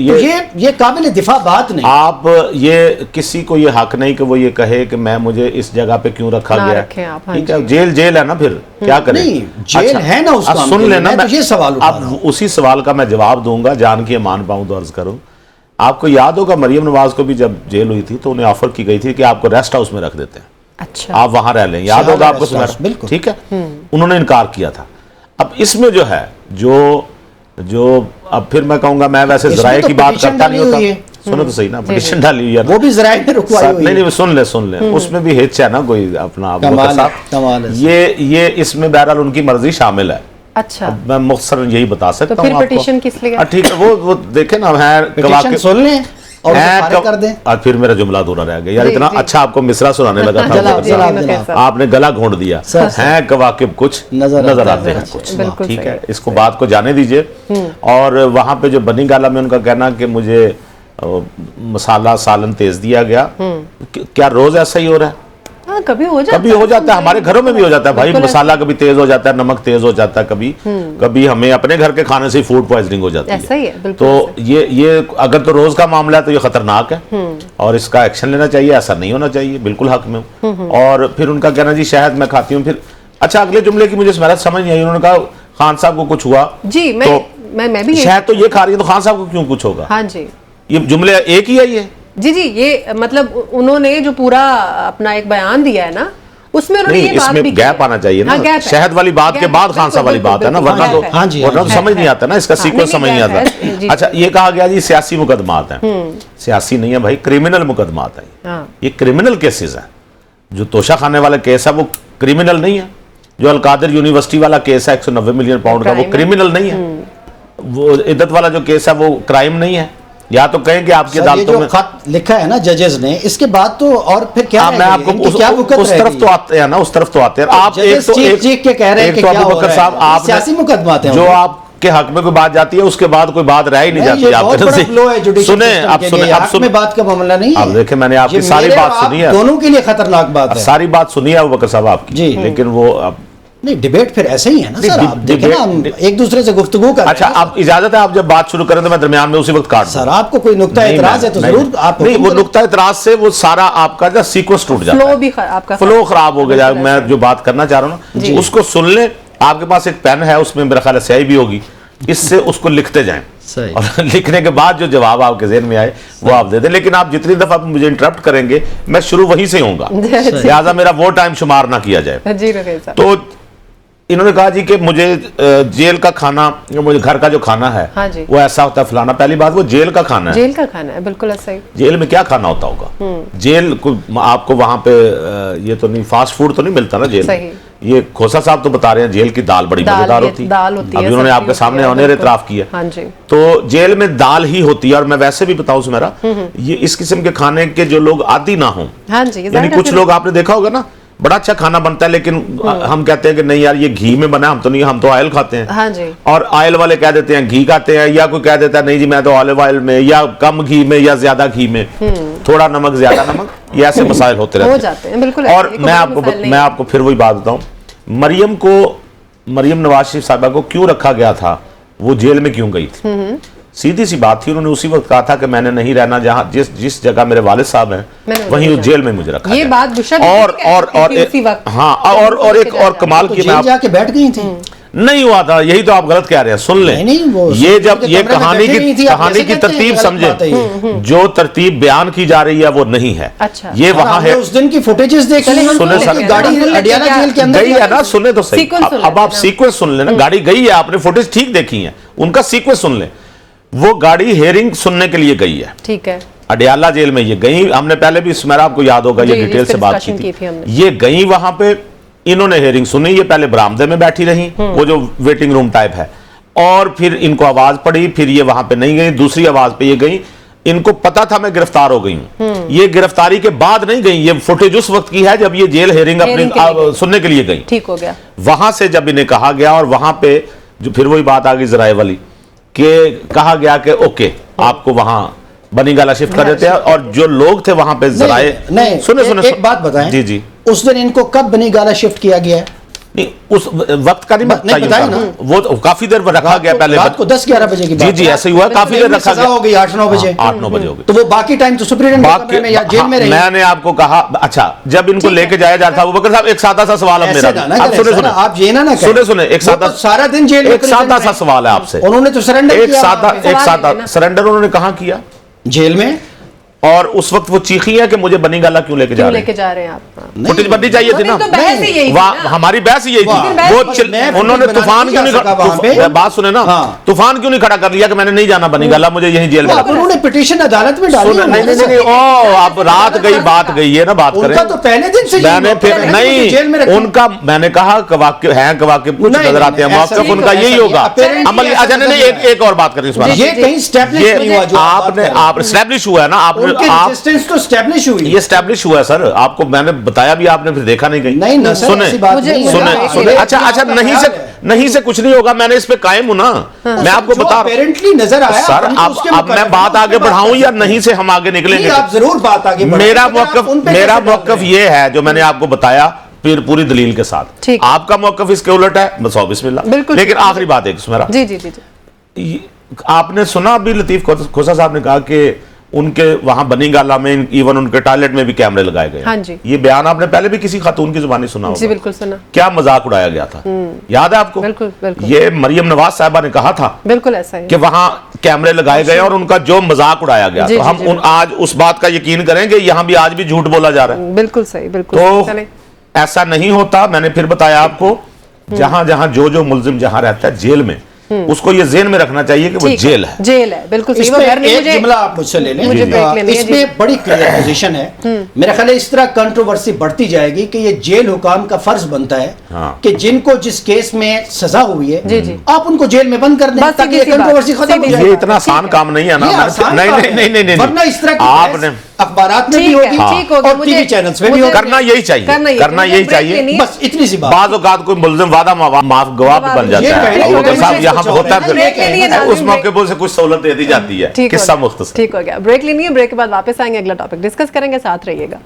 ये काबिल दिफा बात नहीं। आप ये किसी को ये हक नहीं कि वो ये कहे कि मैं मुझे इस जगह पे क्यों रखा गया। ठीक है, जेल जेल है ना, फिर क्या करें? जेल है ना, उसका सुन लेना, मैं ये सवाल अब उसी सवाल का मैं जवाब दूंगा, जान के मान पाऊं तो अर्ज करूं। आपको याद होगा मरियम नवाज को भी जब जेल हुई थी तो उन्हें ऑफर की गई थी कि आपको रेस्ट हाउस में रख देते हैं, अच्छा, आप वहां रह लें, याद होगा आपको? सुना, ठीक है। उन्होंने इनकार किया था। अब इसमें जो है जो अब फिर मैं कहूंगा, मैं वैसे जराए की बात करता नहीं होता, सुनो तो सही ना, पिटीशन डाली हुई है, वो भी जराए में रुकवाई हुई है। नहीं, सुन ले उसमें भी हिच है ना कोई अपना कमाल। ये इसमें बहरहाल उनकी मर्जी शामिल है। अच्छा, मैं मुख्तसर यही बता सकता हूँ। तो फिर पिटीशन किस लिए? ठीक है, वो देखे ना, है सुन लें और कर दें। और फिर मेरा जुमला अधूरा रह गया यार, इतना अच्छा आपको मिसरा सुनाने लगा था, आपने गला घोंट दिया। है कवाकिब कुछ नजर आते हैं कुछ, ठीक है, इसको बात को जाने दीजिए। और वहां पे जो बनी गाला में उनका कहना कि मुझे मसाला सालन तेज दिया गया, क्या रोज ऐसा ही हो रहा है? हाँ, कभी हो जाता है, हमारे घरों में भी हो जाता है भाई, मसाला कभी तेज हो जाता है, नमक तेज हो जाता है, कभी हमें अपने घर के खाने से फूड पॉइजनिंग हो जाती है। ऐसा ही है, तो ये अगर तो रोज का मामला है तो ये खतरनाक है और इसका एक्शन लेना चाहिए, ऐसा नहीं होना चाहिए, बिल्कुल हक में हूं। और फिर उनका कहना जी शहद मैं खाती हूँ, फिर अच्छा अगले जुमले की मुझे समझ नहीं आई, उन्होंने कहा खान साहब को कुछ हुआ जी, मैं भी शहद तो ये खा रही है तो खान साहब को क्यों कुछ होगा? हाँ जी, ये जुमले एक ही है ये जी, ये मतलब उन्होंने जो पूरा अपना एक बयान दिया है ना, उसमें उन्होंने ये बात भी गैप आना चाहिए ना, शहद वाली बात के बाद खान साहब वाली बात है ना, वरना तो समझ नहीं आता ना, इसका सीक्वेंस समझ नहीं आता। अच्छा, ये कहा गया जी सियासी मुकदमात हैं, सियासी नहीं है भाई, क्रिमिनल मुकदमात है, ये क्रिमिनल केसेस है। जो तोशा खाने वाला केस है वो क्रिमिनल नहीं है, जो अलकादिर यूनिवर्सिटी वाला केस है 190 मिलियन पाउंड का, वो क्रिमिनल नहीं है, वो इद्दत वाला जो केस है वो क्राइम नहीं है। या तो कहें कि आपकी अदालतों में खत लिखा है ना जजेस ने, इसके बाद तो और फिर क्या मैं आपको उस तरफ तो आते हैं ना, उस तरफ तो आते हैं आप। एक के कह रहे हैं कि क्या हो रहा है, साहब आप सियासी मुकदमात हैं, जो आपके हक में कोई बात जाती है उसके बाद कोई बात रह ही नहीं जाती आपकी तरफ से। सुने आप सुने बात का मामला नहीं है। आप देखें, मैंने आपकी सारी बात सुनी है, दोनों के लिए खतरनाक बात है, सारी बात सुनी है अबू बकर साहब आपकी, लेकिन वो नहीं, डिबेट फिर ऐसे ही है ना सर, आप देखें ना, हम एक दूसरे से गुफ्तगू कर। अच्छा, आप इजाजत है, आप जब बात शुरू करें तो मैं दरमियान में उसी वक्त काट दूं। सर आपको कोई नुक्ता एतराज है तो जरूर आप नहीं, वो नुक्ता एतराज से वो सारा आपका जो सीक्वेंस टूट जाता है, फ्लो खराब हो गया। मैं जो बात करना चाह रहा हूँ ना उसको सुन ले, आपके पास एक पेन है उसमें मेरा ख्याल स्याही भी होगी, इससे उसको लिखते जाएं और लिखने के बाद जो जवाब आपके ज़हन में आए वो आप दे दें। लेकिन आप जितनी दफा मुझे इंटरप्ट करेंगे मैं शुरू वहीं से होऊंगा, लिहाजा मेरा वो टाइम शुमार ना किया जाए। तो इन्होंने कहा जी कि मुझे जेल का खाना, मुझे घर का जो खाना है वो ऐसा होता है फलाना। पहली बात, वो जेल का खाना है, जेल का खाना है, बिल्कुल ऐसा ही। जेल में क्या खाना होता होगा? जेल को आपको वहां पे ये तो नहीं, फास्ट फूड तो नहीं मिलता ना जेल में। ये खोसा साहब तो बता रहे हैं जेल की दाल बड़ी मजेदार होती है, अभी उन्होंने आपके सामने ऑनर इतराफ किया। हाँ जी। तो जेल में दाल ही होती है। और मैं वैसे भी बताऊं सुमेरा, ये इस किस्म के खाने के जो लोग आदी ना हो, हाँ जी, यानी कुछ लोग आपने देखा होगा ना बड़ा अच्छा खाना बनता है, लेकिन हम कहते हैं कि नहीं यार ये घी में बना, हम तो नहीं, हम तो ऑयल खाते हैं। हाँ जी। और ऑयल वाले कह देते हैं घी खाते हैं, या कोई कह देता है नहीं जी मैं तो ऑलिव ऑयल में, या कम घी में या ज्यादा घी में, थोड़ा नमक ज्यादा नमक, ये ऐसे मसाइल होते रहते हो जाते हैं, बिल्कुल। और मैं आपको फिर वही बात बताऊं, मरियम नवाज शरीफ साहबा को क्यों रखा गया था, वो जेल में क्यों गई थी? सीधी सी बात थी, उन्होंने उसी वक्त कहा था कि मैंने नहीं रहना जहां जिस जगह मेरे वालिद साहब हैं वहीं उस जेल में मुझे रखा ये बात हाँ, और एक और कमाल की जेल जाके बैठ गई थी। नहीं हुआ था, यही तो आप गलत कह रहे हैं। सुन लें, ये जब ये कहानी की तरतीब समझे, जो तरतीब बयान की जा रही है वो नहीं है। अच्छा, ये वहां है, उस दिन की फुटेजेस देख ली, सुने गाड़ी अडियाला जेल के अंदर गई है ना, सुने तो सही। अब आप सीक्वेंस सुन लेना, गाड़ी गई है, आपने फुटेज ठीक देखी है, उनका सीक्वेंस सुन ले। वो गाड़ी हेयरिंग सुनने के लिए गई है, ठीक है, अडियाला जेल में ये गई। हमने पहले भी सुमेरा, आपको याद होगा, ये डिटेल से बात की थी। ये गई वहां पे, इन्होंने हेयरिंग सुनी, ये पहले बरामदे में बैठी रही, वो जो वेटिंग रूम टाइप है, और फिर इनको आवाज पड़ी, फिर ये वहां पे नहीं गई, दूसरी आवाज पे ये गई। इनको पता था मैं गिरफ्तार हो गई हूं, ये गिरफ्तारी के बाद नहीं गई, ये फुटेज उस वक्त की है जब ये जेल हेयरिंग अपनी सुनने के लिए गई। ठीक हो गया। वहां से जब इन्हें कहा गया, और वहां पे जो फिर वही बात आ गई जराए वाली, कि कहा गया कि ओके आपको वहां बनीगाला शिफ्ट कर देते हैं, और जो लोग थे वहां पे जराए, नहीं, सुने एक बात बताएं, जी जी, उस दिन इनको कब बनीगाला शिफ्ट किया गया है? नहीं, उस वक्त का नहीं बताया ना, वो तो काफी देर रखा गया, पहले रात को 10-11 बजे की बात। जी जी, ऐसे ही हुआ, काफी देर रखा गया, हो गई 8-9 बजे, 8-9 बजे हो गई। तो वो बाकी टाइम तो सुप्रीटेंडेंट में या जेल में रही। मैंने आपको कहा, अच्छा जब इनको लेके जाया जा रहा था, अबू बकर साहब एक सादा सा सवाल है मेरा, आप ये ना सुने, एक सारा दिन जेल में, एक सादा सा सवाल है आपसे। उन्होंने तो सरेंडर किया, एक सादा सरेंडर उन्होंने कहाँ किया? जेल में। और उस वक्त वो चीखी है कि मुझे बनीगाला क्यों लेके जा रहे हैं आप? फुटेज बननी चाहिए थी ना, हमारी बहस यही थी। वो उन्होंने तूफान क्यों नहीं, बात सुने ना, तूफान क्यों नहीं खड़ा कर लिया कि मैंने नहीं जाना बनीगाला, मुझे यहीं जेल में। उन्होंने पिटीशन अदालत में डाली। नहीं, ओ आप रात गई, बात गई है ना, बात करें तो पहले दिन से मैंने फिर नहीं उनका, मैंने कहा कवाकिब हैं, कवाकिब कुछ नजर आते हैं, मौक़िफ़ उनका यही होगा अमल। अच्छा नहीं, एक और बात करें इस बार, ये कहीं स्टैब्लिश नहीं हुआ, जो आपने आप स्टैब्लिश हुआ है ना, आपने एग्जिस्टेंस तो स्टैब्लिश हुई, ये स्टैब्लिश हुआ है सर, आपको मैंने बताया भी, आपने फिर देखा नहीं कहीं। नहीं ना, सुने, अच्छा नहीं से कुछ नहीं होगा, मैंने इस पे कायम हूं ना, मैं आपको बता अपेरेंटली नजर आया सर। अब मैं बात आगे बढ़ाऊं या नहीं से हम आगे निकलेंगे? आप जरूर बात आगे बढ़ाएं। मेरा मौक़िफ़ ये है जो मैंने आपको बताया, फिर पूरी दलील के साथ। आपका मौक़िफ़ इसके उलट है, बस बिस्मिल्लाह। लेकिन आखिरी बात है सुमेरा, जी, आपने सुना अभी लतीफ खोसा साहब ने कहा कि उनके वहां बनीगाला में इवन उनके टॉयलेट में भी कैमरे लगाए गए। हाँ जी, ये बयान आपने पहले भी किसी खातून की जुबानी सुना होगा। जी बिल्कुल सुना। क्या मजाक उड़ाया गया था, याद है आपको? बिल्कुल, बिल्कुल। ये मरियम नवाज साहिबा ने कहा था, बिल्कुल ऐसा ही, कि वहां कैमरे लगाए गए और उनका जो मजाक उड़ाया गया। तो हम आज उस बात का यकीन करेंगे, यहाँ भी आज भी झूठ बोला जा रहा है। बिल्कुल सही, बिल्कुल। तो ऐसा नहीं होता, मैंने फिर बताया आपको, जहां जहां जो मुल्जिम जहां रहता है जेल में, उसको ये जेल में रखना चाहिए कि वो जेल है, बिल्कुल सही। एक जुमला आप मुझसे ले लें, इसमें बड़ी क्लियर पोजीशन है। मेरा ख्याल है इस तरह कंट्रोवर्सी बढ़ती जाएगी कि ये जेल हुकाम का फर्ज बनता है कि जिनको जिस केस में सजा हुई है आप उनको जेल में बंद कर दें, ताकि ये कंट्रोवर्सी खत्म हो जाए। ये इतना आसान काम नहीं है ना, नहीं, वरना इस तरह की आपने अखबारात में भी होगी, और टीवी चैनल्स में भी होगी। करना यही चाहिए, बस इतनी सी बात। बाज़ औक़ात कोई मुल्ज़िम वादा माफ गवाह बन जाता है, साहब यहाँ होता है, उस मौके पर से कुछ सहूलत दे दी जाती है। किस्सा मुख्तसर। ठीक हो गया, ब्रेक लेनी है, ब्रेक के बाद वापस आएंगे, अगला टॉपिक डिस्कस करेंगे, साथ रहिएगा।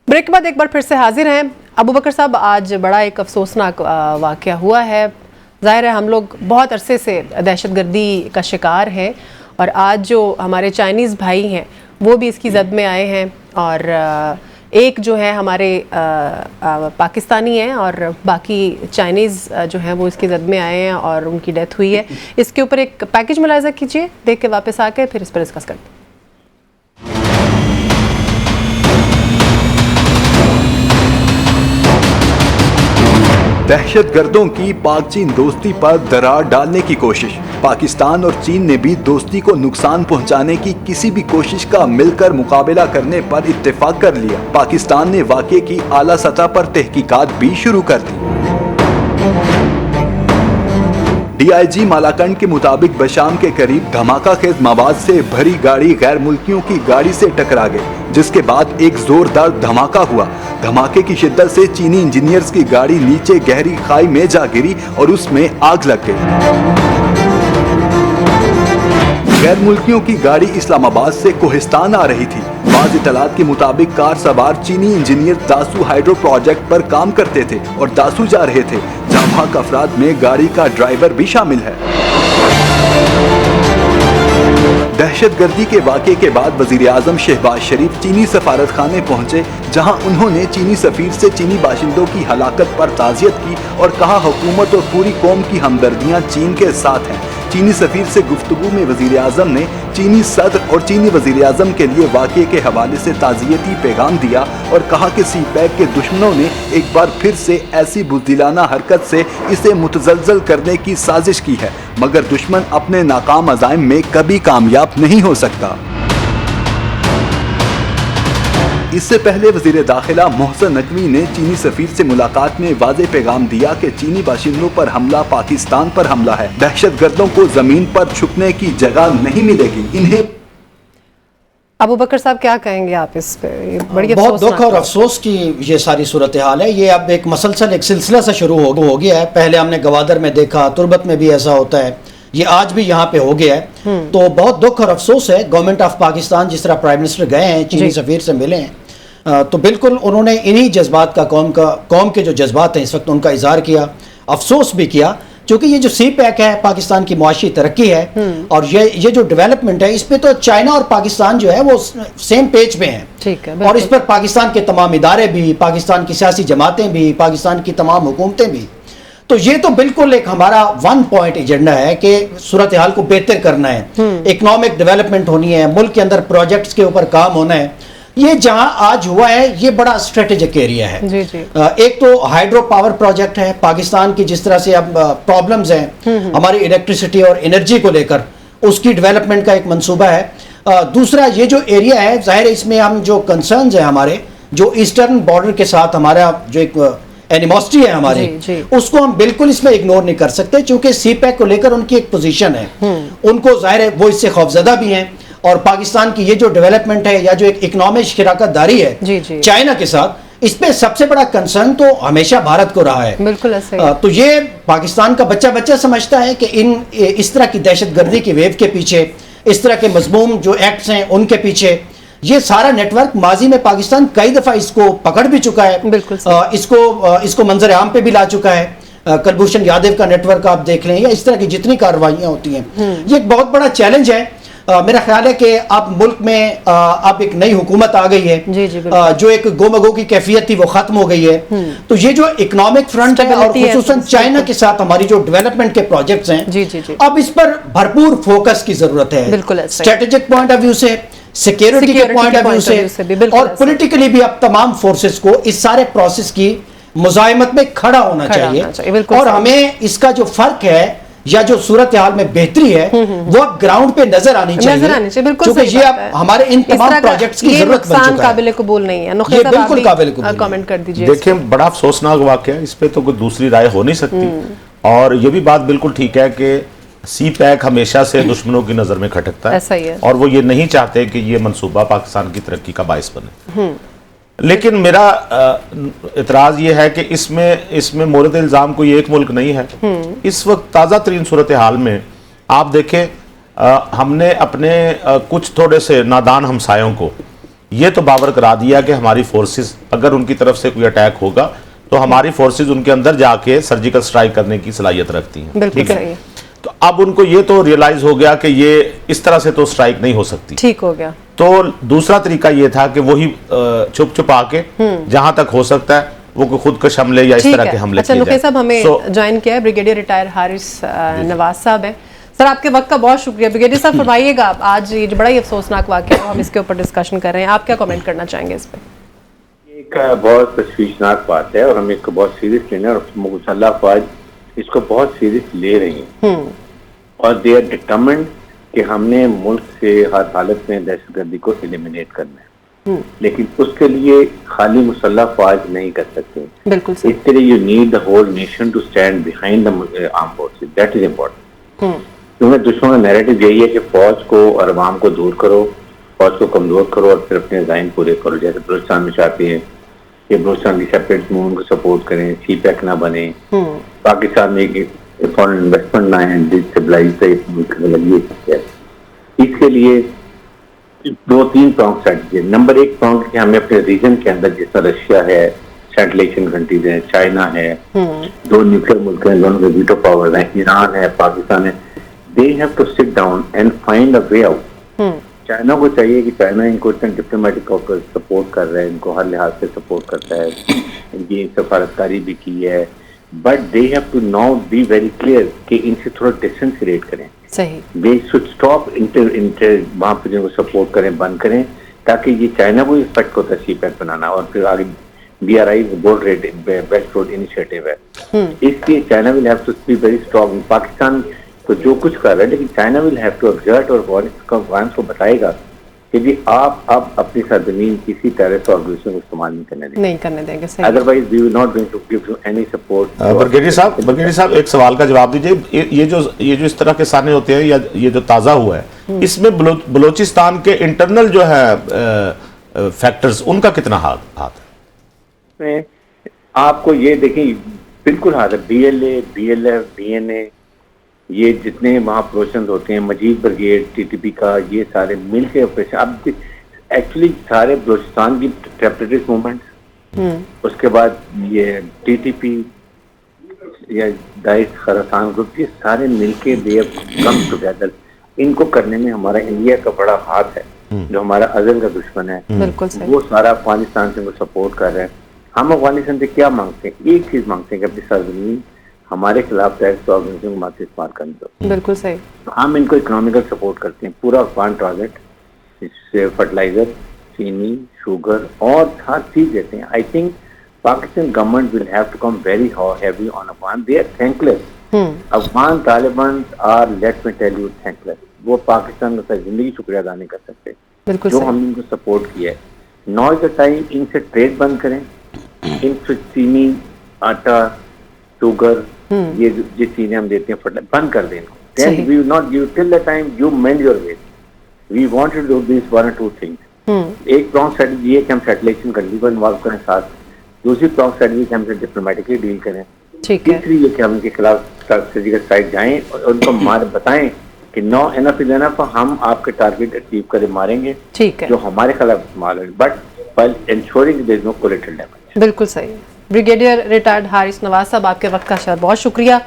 ब्रेक के बाद एक बार फिर से हाजिर हैं अबू बकर साहब। आज बड़ा एक अफसोसनाक वाक़या हुआ है। ज़ाहिर है हम लोग बहुत अरसे से दहशतगर्दी का शिकार हैं, और आज जो हमारे चाइनीज़ भाई हैं वो भी इसकी जद में आए हैं, और एक जो है हमारे पाकिस्तानी हैं और बाकी चाइनीज़ जो हैं वो इसकी जद में आए हैं और उनकी डेथ हुई है। इसके ऊपर एक पैकेज मुलाहिज़ा कीजिए, देख के वापस आके फिर इस पर डिस्कस करते हैं। दहशतगर्दों की पाक चीन दोस्ती पर दरार डालने की कोशिश। पाकिस्तान और चीन ने भी दोस्ती को नुकसान पहुंचाने की किसी भी कोशिश का मिलकर मुकाबला करने पर इत्तेफाक कर लिया। पाकिस्तान ने वाक़े की आला सतह पर तहकीकात भी शुरू कर दी। डीआईजी मालाकंड के मुताबिक बशाम के करीब धमाका खेज मवाद से भरी गाड़ी गैर मुल्कियों की गाड़ी से टकरा गई, जिसके बाद एक जोरदार धमाका हुआ। धमाके की शिद्दत से चीनी इंजीनियर्स की गाड़ी नीचे गहरी खाई में जा गिरी और उसमें आग लग गई। गैर मुल्कियों की गाड़ी इस्लामाबाद से कोहिस्तान आ रही थी। बाज़ इतलात के मुताबिक कार सवार चीनी इंजीनियर दासू हाइड्रो प्रोजेक्ट पर काम करते थे और दासू जा रहे थे, जहां भाग अफराद में गाड़ी का ड्राइवर भी शामिल है। दहशतगर्दी के वाक़े के बाद वज़ीर आज़म शहबाज शरीफ चीनी सफारत खाने पहुंचे, जहां उन्होंने चीनी सफीर से चीनी बाशिंदों की हलाकत पर ताज़ियत की और कहा हुकूमत और पूरी कौम की हमदर्दियां चीन के साथ हैं। चीनी सफीर से गुफ्तगू में वज़ीर आज़म ने चीनी सदर और चीनी वज़ीर आज़म के लिए वाक़े के हवाले से ताज़ियती पैगाम दिया और कहा कि सीपैक के दुश्मनों ने एक बार फिर से ऐसी बुज़दिलाना हरकत से इसे मुतज़लज़ल करने की साजिश की है, मगर दुश्मन अपने नाकाम अज़ाइम में कभी कामयाब नहीं हो सकता। इससे पहले वज़ीर दाखिला मोहसिन नकवी ने चीनी सफीर से मुलाकात में वाज़े पैगाम दिया कि चीनी बाशिंदों पर हमला पाकिस्तान पर हमला है, दहशतगर्दों को जमीन पर छुपने की जगह नहीं मिलेगी। इन्हें अबू बकर साहब क्या कहेंगे आप इस पे? बड़ी बहुत दुख और अफसोस की ये सारी सूरत हाल है। ये अब एक मसलसल एक सिलसिला सा शुरू हो गया है। पहले हमने गवादर में देखा, तुर्बत में भी ऐसा होता है, ये आज भी यहाँ पे हो गया है। तो बहुत दुख और अफसोस है। गवर्नमेंट ऑफ पाकिस्तान जिस तरह प्राइम मिनिस्टर गए हैं, चीनी सफीर से मिले हैं, तो बिल्कुल उन्होंने इन्हीं जज्बात का कौम के जो जज्बात हैं इस वक्त उनका इजहार किया, अफसोस भी किया, क्योंकि ये जो सीपैक है पाकिस्तान की मुआशी तरक्की है और ये जो डेवलपमेंट है, इस पे तो चाइना और पाकिस्तान जो है वो सेम पेज पे हैं। ठीक है, और इस पर पाकिस्तान के तमाम इदारे भी, पाकिस्तान की सियासी जमातें भी, पाकिस्तान की तमाम हुकूमतें भी। तो ये तो बिल्कुल एक हमारा 1 पॉइंट एजेंडा है कि सूरत हाल को बेहतर करना है, इकोनॉमिक डेवलपमेंट होनी है, मुल्क के अंदर प्रोजेक्ट्स के ऊपर काम होना है। ये जहां आज हुआ है ये बड़ा स्ट्रेटेजिक एरिया है। जी जी। एक तो हाइड्रो पावर प्रोजेक्ट है पाकिस्तान की, जिस तरह से अब प्रॉब्लम्स हैं हमारी इलेक्ट्रिसिटी और एनर्जी को लेकर, उसकी डेवलपमेंट का एक मंसूबा है। दूसरा ये जो एरिया है, जाहिर है इसमें हम जो कंसर्न्स हैं हमारे, जो ईस्टर्न बॉर्डर के साथ हमारा जो एक एनिमोसिटी है हमारी, उसको हम बिल्कुल इसमें इग्नोर नहीं कर सकते, क्योंकि सीपैक को लेकर उनकी एक पोजीशन है। उनको जाहिर है वो इससे खौफजदा भी हैं और पाकिस्तान की ये जो डेवलपमेंट है या जो एक इकोनॉमिक शराकत दारी है चाइना के साथ, इस पे सबसे बड़ा कंसर्न तो हमेशा भारत को रहा है। बिल्कुल ऐसे ही। तो ये पाकिस्तान का बच्चा समझता है कि इस तरह की दहशतगर्दी की वेव के पीछे, इस तरह के मजमूम जो एक्ट्स हैं उनके पीछे, ये सारा नेटवर्क माजी में पाकिस्तान कई दफा इसको पकड़ भी चुका है, इसको मंजर आम पे भी ला चुका है। कुलभूषण यादव का नेटवर्क आप देख लें या इस तरह की जितनी कार्रवाइयां होती हैं, ये एक बहुत बड़ा चैलेंज है। मेरा ख्याल है कि अब मुल्क में अब एक नई हुकूमत आ गई है, जो एक गोमगो की कैफियत थी वो खत्म हो गई है। तो ये जो इकोनॉमिक फ्रंट है और खुसूसन चाइना के साथ हमारी जो डेवलपमेंट के प्रोजेक्ट्स हैं, अब इस पर भरपूर फोकस की जरूरत है, स्ट्रेटेजिक पॉइंट ऑफ व्यू से, सिक्योरिटी के पॉइंट ऑफ व्यू से, और पॉलिटिकली भी अब तमाम फोर्सेस को इस सारे प्रोसेस की मुजाहिमत में खड़ा होना चाहिए। और हमें इसका जो फर्क है या जो सूरत हाल में बेहतरी है वो अब ग्राउंड पे नजर आनी चाहिए, क्योंकि ये अब हमारे इन तमाम प्रोजेक्ट्स की जरूरत बन चुका है। काबिल कबूल नहीं है। ये बिल्कुल काबिल कबूल कमेंट कर दीजिए। देखिए, बड़ा अफसोसनाक वाकया है, इस पे तो कोई दूसरी राय हो नहीं सकती। और ये भी बात बिल्कुल ठीक है कि सीपैक हमेशा से दुश्मनों की नजर में खटकता है, ऐसा ही है। और वो ये नहीं चाहते कि ये मंसूबा पाकिस्तान की तरक्की का बाइस बने। लेकिन मेरा इतराज ये है कि इसमें मोरद इल्जाम कोई एक मुल्क नहीं है। इस वक्त ताज़ा तरीन सूरत हाल में आप देखें, हमने अपने कुछ थोड़े से नादान हमसायों को ये तो बावर करा दिया कि हमारी फोर्सेस, अगर उनकी तरफ से कोई अटैक होगा तो हमारी फोर्सेस उनके अंदर जाके सर्जिकल स्ट्राइक करने की सलाहियत रखती हैं। ठीक है, तो अब उनको ये तो रियलाइज हो गया कि ये इस तरह से तो स्ट्राइक नहीं हो सकती। ठीक हो गया। तो दूसरा तरीका ये था कि वही छुप छुपा के जहां तक हो सकता है वो खुद कश हमले या इस तरह के हमले किए जाए। नुकैस साहब हमें ज्वाइन किया है, ब्रिगेडियर रिटायर हारिस नवाज साहब हैं। सर, आपके वक्त का बहुत शुक्रिया। ब्रिगेडियर साहब, फरमाइएगा, आप आज ये बड़ा ही अफसोसनाक वाकया है, हम इसके ऊपर डिस्कशन कर रहे हैं, आप क्या कमेंट करना चाहेंगे इस पर? एक बहुत तशवीशनाक बात है और हम इसको बहुत सीरियस लेना है, और मुसल्लह अफवाज इसको बहुत सीरियस ले रही हैं और दे आर डिटरमिन्ड कि हमने मुल्क से हर हालत में दहशतगर्दी को एलिमिनेट करना है। लेकिन उसके लिए खाली मुसल्लह फौज नहीं कर सकते। बिल्कुल सही। इसके लिए you need the whole nation to stand behind the arm forces, that is important. क्योंकि दुश्मन का नैरेटिव यही है कि फौज को और अवाम को दूर करो, फौज को कमजोर करो और फिर अपने डिजाइन पूरे करो। जैसे बलूचिस्तान में चाहते हैं कि बलूचिस्तान की सेपरेट मूवमेंट को सपोर्ट करें, सीपैक ना बने, पाकिस्तान में एक फॉरेन इन्वेस्टमेंट ना है, डिस्टेबलाइज लगी है। इसके लिए 2-3 प्रॉन्ग स्ट्रेटजी है। नंबर 1 प्रॉन्ग कि हमें अपने रीजन के अंदर, जैसा रशिया है, सेंट्रल एशियन कंट्रीज है, चाइना है, 2 न्यूक्लियर मुल्क हैं, दोनों के वीटो पावर है, ईरान है, पाकिस्तान है, they have to sit down and find a way out. China को चाहिए कि चाइना इनको इतना डिप्लोमेटिक सपोर्ट कर रहा है, इनको हर लिहाज से सपोर्ट करता है, इनकी सफारतकारी भी की है, but they have to now be very clear कि इनसे थोड़ा डिस्टेंस क्रिएट करें। सही। दे शुड स्टॉप इंटर वहां पर जिनको सपोर्ट करें, बंद करें, ताकि ये चाइना को इफेक्ट होता है सीपैक बनाना और फिर आगे BRI bold belt road initiative है। इसलिए China will have to be very strong. Pakistan तो जो कुछ कर रहा है, लेकिन China will have to exert और अफगानिस्तान को बताएगा कि जी आप अब अपनी सरजमीन किसी टेररिस्ट ऑर्गेनाइजेशन को इस्तेमाल नहीं करने देंगे। सही। Otherwise we will not going to give you any support. Brigadier साहब एक सवाल का जवाब दीजिए। ये जो इस तरह के साने होते हैं या ये जो ताज़ा हुआ है, इसमें बलूचिस्तान के इंटरनल जो है फैक्टर्स, उनका कितना हाथ है? आपको ये देखें, बिल्कुल हाथ है। BLA, BLF, BNA, ये जितने वहाँ ऑपरेशन होते हैं, मजीद ब्रिगेड, TTP का, ये सारे मिल के ऑपरेशन। अब एक्चुअली सारे बलूचिस्तान की सेपरेटिस्ट मूवमेंट, उसके बाद ये TTP या दाइश खरासान ग्रुप, ये सारे मिलके दे हैव कम टुगेदर। इनको करने में हमारा इंडिया का बड़ा हाथ है, जो हमारा अजल का दुश्मन है। वो सारा अफगानिस्तान से सपोर्ट कर रहे हैं। हम अफगानिस्तान से क्या मांगते हैं? एक चीज मांगते हैं कि अपनी सरजमीन हमारे खिलाफ टेररिस्ट ऑर्गेनाइजेशन को मत इस्तेमाल करने दो। बिल्कुल सही। हम इनको इकोनॉमिकल सपोर्ट करते हैं, पूरा अफगान टारगेट, इससे फर्टिलाइजर, चीनी, शुगर और हर चीज देते हैं। I think Pakistan government will have to come very heavy on Afghan. They are thankless. Afghan Taliban are, let me tell you, thankless. वो पाकिस्तान का जिंदगी शुक्रिया अदा नहीं कर सकते जो हमने इनको सपोर्ट किया है। नाउ इज द टाइम, इनसे ट्रेड बंद करें, इनसे चीनी, आटा, शुगर, ये जिस चीजें हम देते हैं बंद कर दें इनको। Then we will not give till the time you mend your ways. We want to do these 1 or 2 things. एक प्रॉन्ग स्ट्रेटजी है कि हम सेटलेशन कंट्री को इन्वॉल्व करें साथ। दूसरी प्रॉन्ग स्ट्रेटजी कि हमसे डिप्लोमेटिकली डील करें। तीसरी ये कि हम इनके खिलाफ सर्जिकल स्ट्राइक जाएं और उनको बताएं कि नो एनफ इज एनफ, हम आपके टारगेट अचीव करें, मारेंगे जो हमारे खिलाफ इस्तेमाल हो, but while ensuring there is no collateral damage। बिल्कुल सही। ब्रिगेडियर रिटायर्ड हारिस नवाज साहब, आपके वक्त का शायद बहुत शुक्रिया।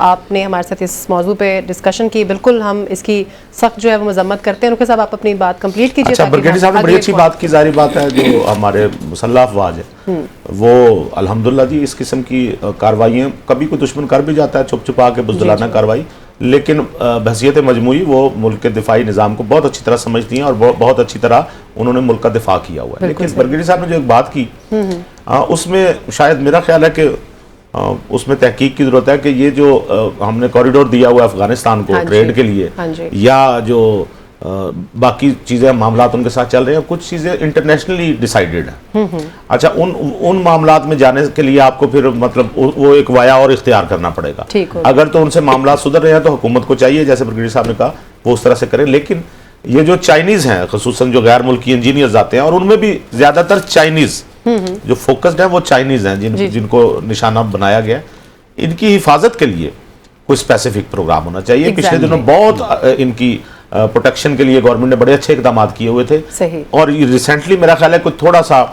आपने हमारे साथ इस मौजू पे डिस्कशन की। बिल्कुल हम इसकी सख्त जो है वो मजम्मत करते हैं। रुखे साहब, आप अपनी बात कंप्लीट कीजिए। अच्छा, ब्रिगेडियर साहब ने बड़ी अच्छी बात की। जारी बात है, जो हमारे मुसल्लह अफवाज है वो अल्हम्दुलिल्लाह जी इस किस्म की कार्रवाइयाँ कभी कोई दुश्मन कर भी जाता है छुप छुपा के बुज़दिलाना कार्रवाई, लेकिन बहसियत मजमूई वो मुल्क के दिफाई निज़ाम को बहुत अच्छी तरह समझती हैं और बहुत अच्छी तरह उन्होंने मुल्क का दिफा किया हुआ है। लेकिन ब्रिगेडियर साहब ने जो एक बात की, उसमें शायद मेरा ख्याल है कि उसमें तहकीक की जरूरत है कि ये जो हमने कॉरिडोर दिया हुआ है अफगानिस्तान को ट्रेड के लिए, या जो बाकी चीज़ें मामलात उनके साथ चल रहे हैं, कुछ चीज़ें इंटरनेशनली डिसाइडेड है। अच्छा, उन मामलात में जाने के लिए आपको फिर मतलब वो एक वाया और इख्तियार करना पड़ेगा। अगर तो उनसे मामलात सुधर रहे हैं तो हुकूमत को चाहिए, जैसे ब्रिगेडियर साहब ने कहा, वो उस तरह से करें। लेकिन ये जो चाइनीज़ हैं, खुसूसन जो गैर मुल्की इंजीनियर्स आते हैं, और उनमें भी ज़्यादातर चाइनीज़ जो फोकस्ड है वो चाइनीज़ हैं, जिनको निशाना बनाया गया, इनकी हिफाजत के लिए कोई स्पेसिफिक प्रोग्राम होना चाहिए। पिछले दिनों बहुत इनकी प्रोटेक्शन के लिए गवर्नमेंट ने बड़े अच्छे इकदाम किए हुए थे, और रिसेंटली मेरा ख्याल है कुछ थोड़ा सा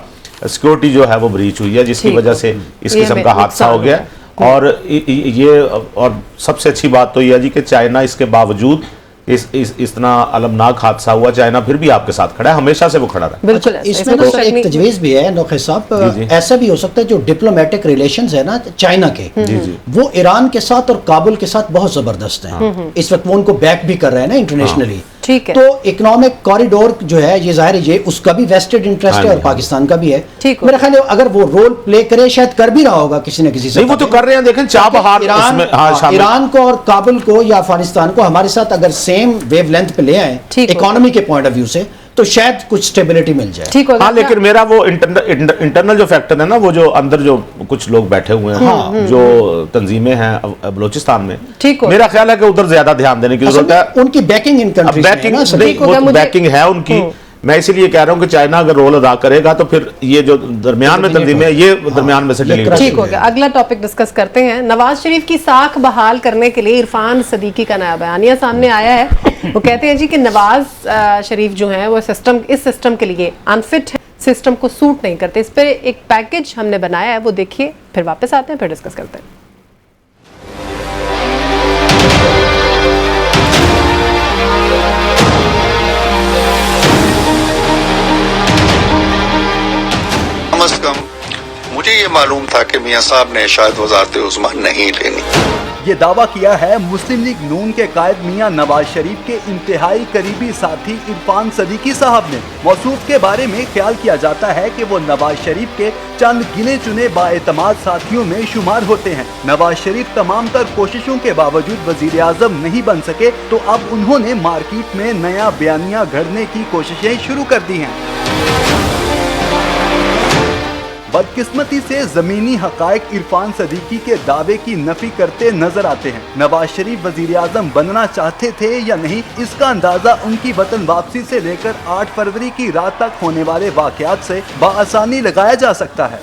सिक्योरिटी जो है वो ब्रीच हुई है, जिसकी वजह से इस किस्म का हादसा हो गया। और ये और सबसे अच्छी बात तो यह है जी कि चाइना इसके बावजूद इतना अलमनाक हादसा हुआ, चाइना फिर भी आपके साथ खड़ा है, हमेशा से वो खड़ा रहा। बिल्कुल। इसमें तो एक तजवीज़ भी है नोखे साहब, ऐसा भी हो सकता है जो डिप्लोमेटिक रिलेशंस है ना चाइना के, वो ईरान के साथ और काबुल के साथ बहुत जबरदस्त हैं। इस वक्त वो उनको बैक भी कर रहे हैं ना इंटरनेशनली। ठीक है। तो इकोनॉमिक कॉरिडोर जो है ये जाहिर है ये उसका भी वेस्टेड इंटरेस्ट है और पाकिस्तान का भी है। मेरा ख्याल है अगर वो रोल प्ले करे, शायद कर भी रहा होगा किसी न किसी से। वो तो कर रहे हैं, देखें चाबहार ईरान को और काबुल को या अफगानिस्तान को हमारे साथ अगर सेम वेवलेंथ पे ले आए इकोनॉमी के पॉइंट ऑफ व्यू से, तो शायद कुछ स्टेबिलिटी मिल जाए। ठीक होगा। हाँ, लेकिन मेरा वो इंटरनल जो फैक्टर है ना, वो जो अंदर जो कुछ लोग बैठे हुए हैं, जो तंजीमें हैं बलूचिस्तान में, ठीक हो, मेरा ख्याल है कि उधर ज्यादा ध्यान देने की जरूरत है। उनकी बैकिंग इन कंट्रीज बैकिंग है उनकी। मैं इसीलिए कह रहा हूं कि चाइना अगर रोल अदा करेगा तो फिर ये जो दरमियान में तंजीमें, ये दरमियान में से डिलीट। ठीक हो गया। अगला टॉपिक डिस्कस करते हैं। नवाज शरीफ की साख बहाल करने के लिए इरफान सदीकी का नया बयानिया सामने आया है। वो कहते हैं जी कि नवाज शरीफ जो है वो इस सिस्टम के लिए अनफिट है, सिस्टम को सूट नहीं करते। इस पर एक पैकेज हमने बनाया है, वो देखिए, फिर वापस आते हैं, फिर डिस्कस करते हैं। कम से कम मुझे ये मालूम था कि मियां साहब ने शायद वज़ारत उज़्मा नहीं लेनी। ये दावा किया है मुस्लिम लीग नून के कायद मियां नवाज शरीफ के इंतहाई करीबी साथी इरफान सदीकी साहब ने। मौसूफ के बारे में ख्याल किया जाता है कि वो नवाज शरीफ के चंद गिने चुने बाएतमाद साथियों में शुमार होते हैं। नवाज शरीफ तमाम तर कोशिशों के बावजूद वजीर आजम नहीं बन सके, तो अब उन्होंने मार्केट में नया बयानिया घड़ने की कोशिशें शुरू कर दी हैं। बदकिस्मती से जमीनी हकायक इरफान सदीकी के दावे की नफी करते नजर आते हैं। नवाज शरीफ वजीर आजम बनना चाहते थे या नहीं, इसका अंदाजा उनकी वतन वापसी से लेकर 8 फरवरी की रात तक होने वाले वाकयात से बआसानी लगाया जा सकता है।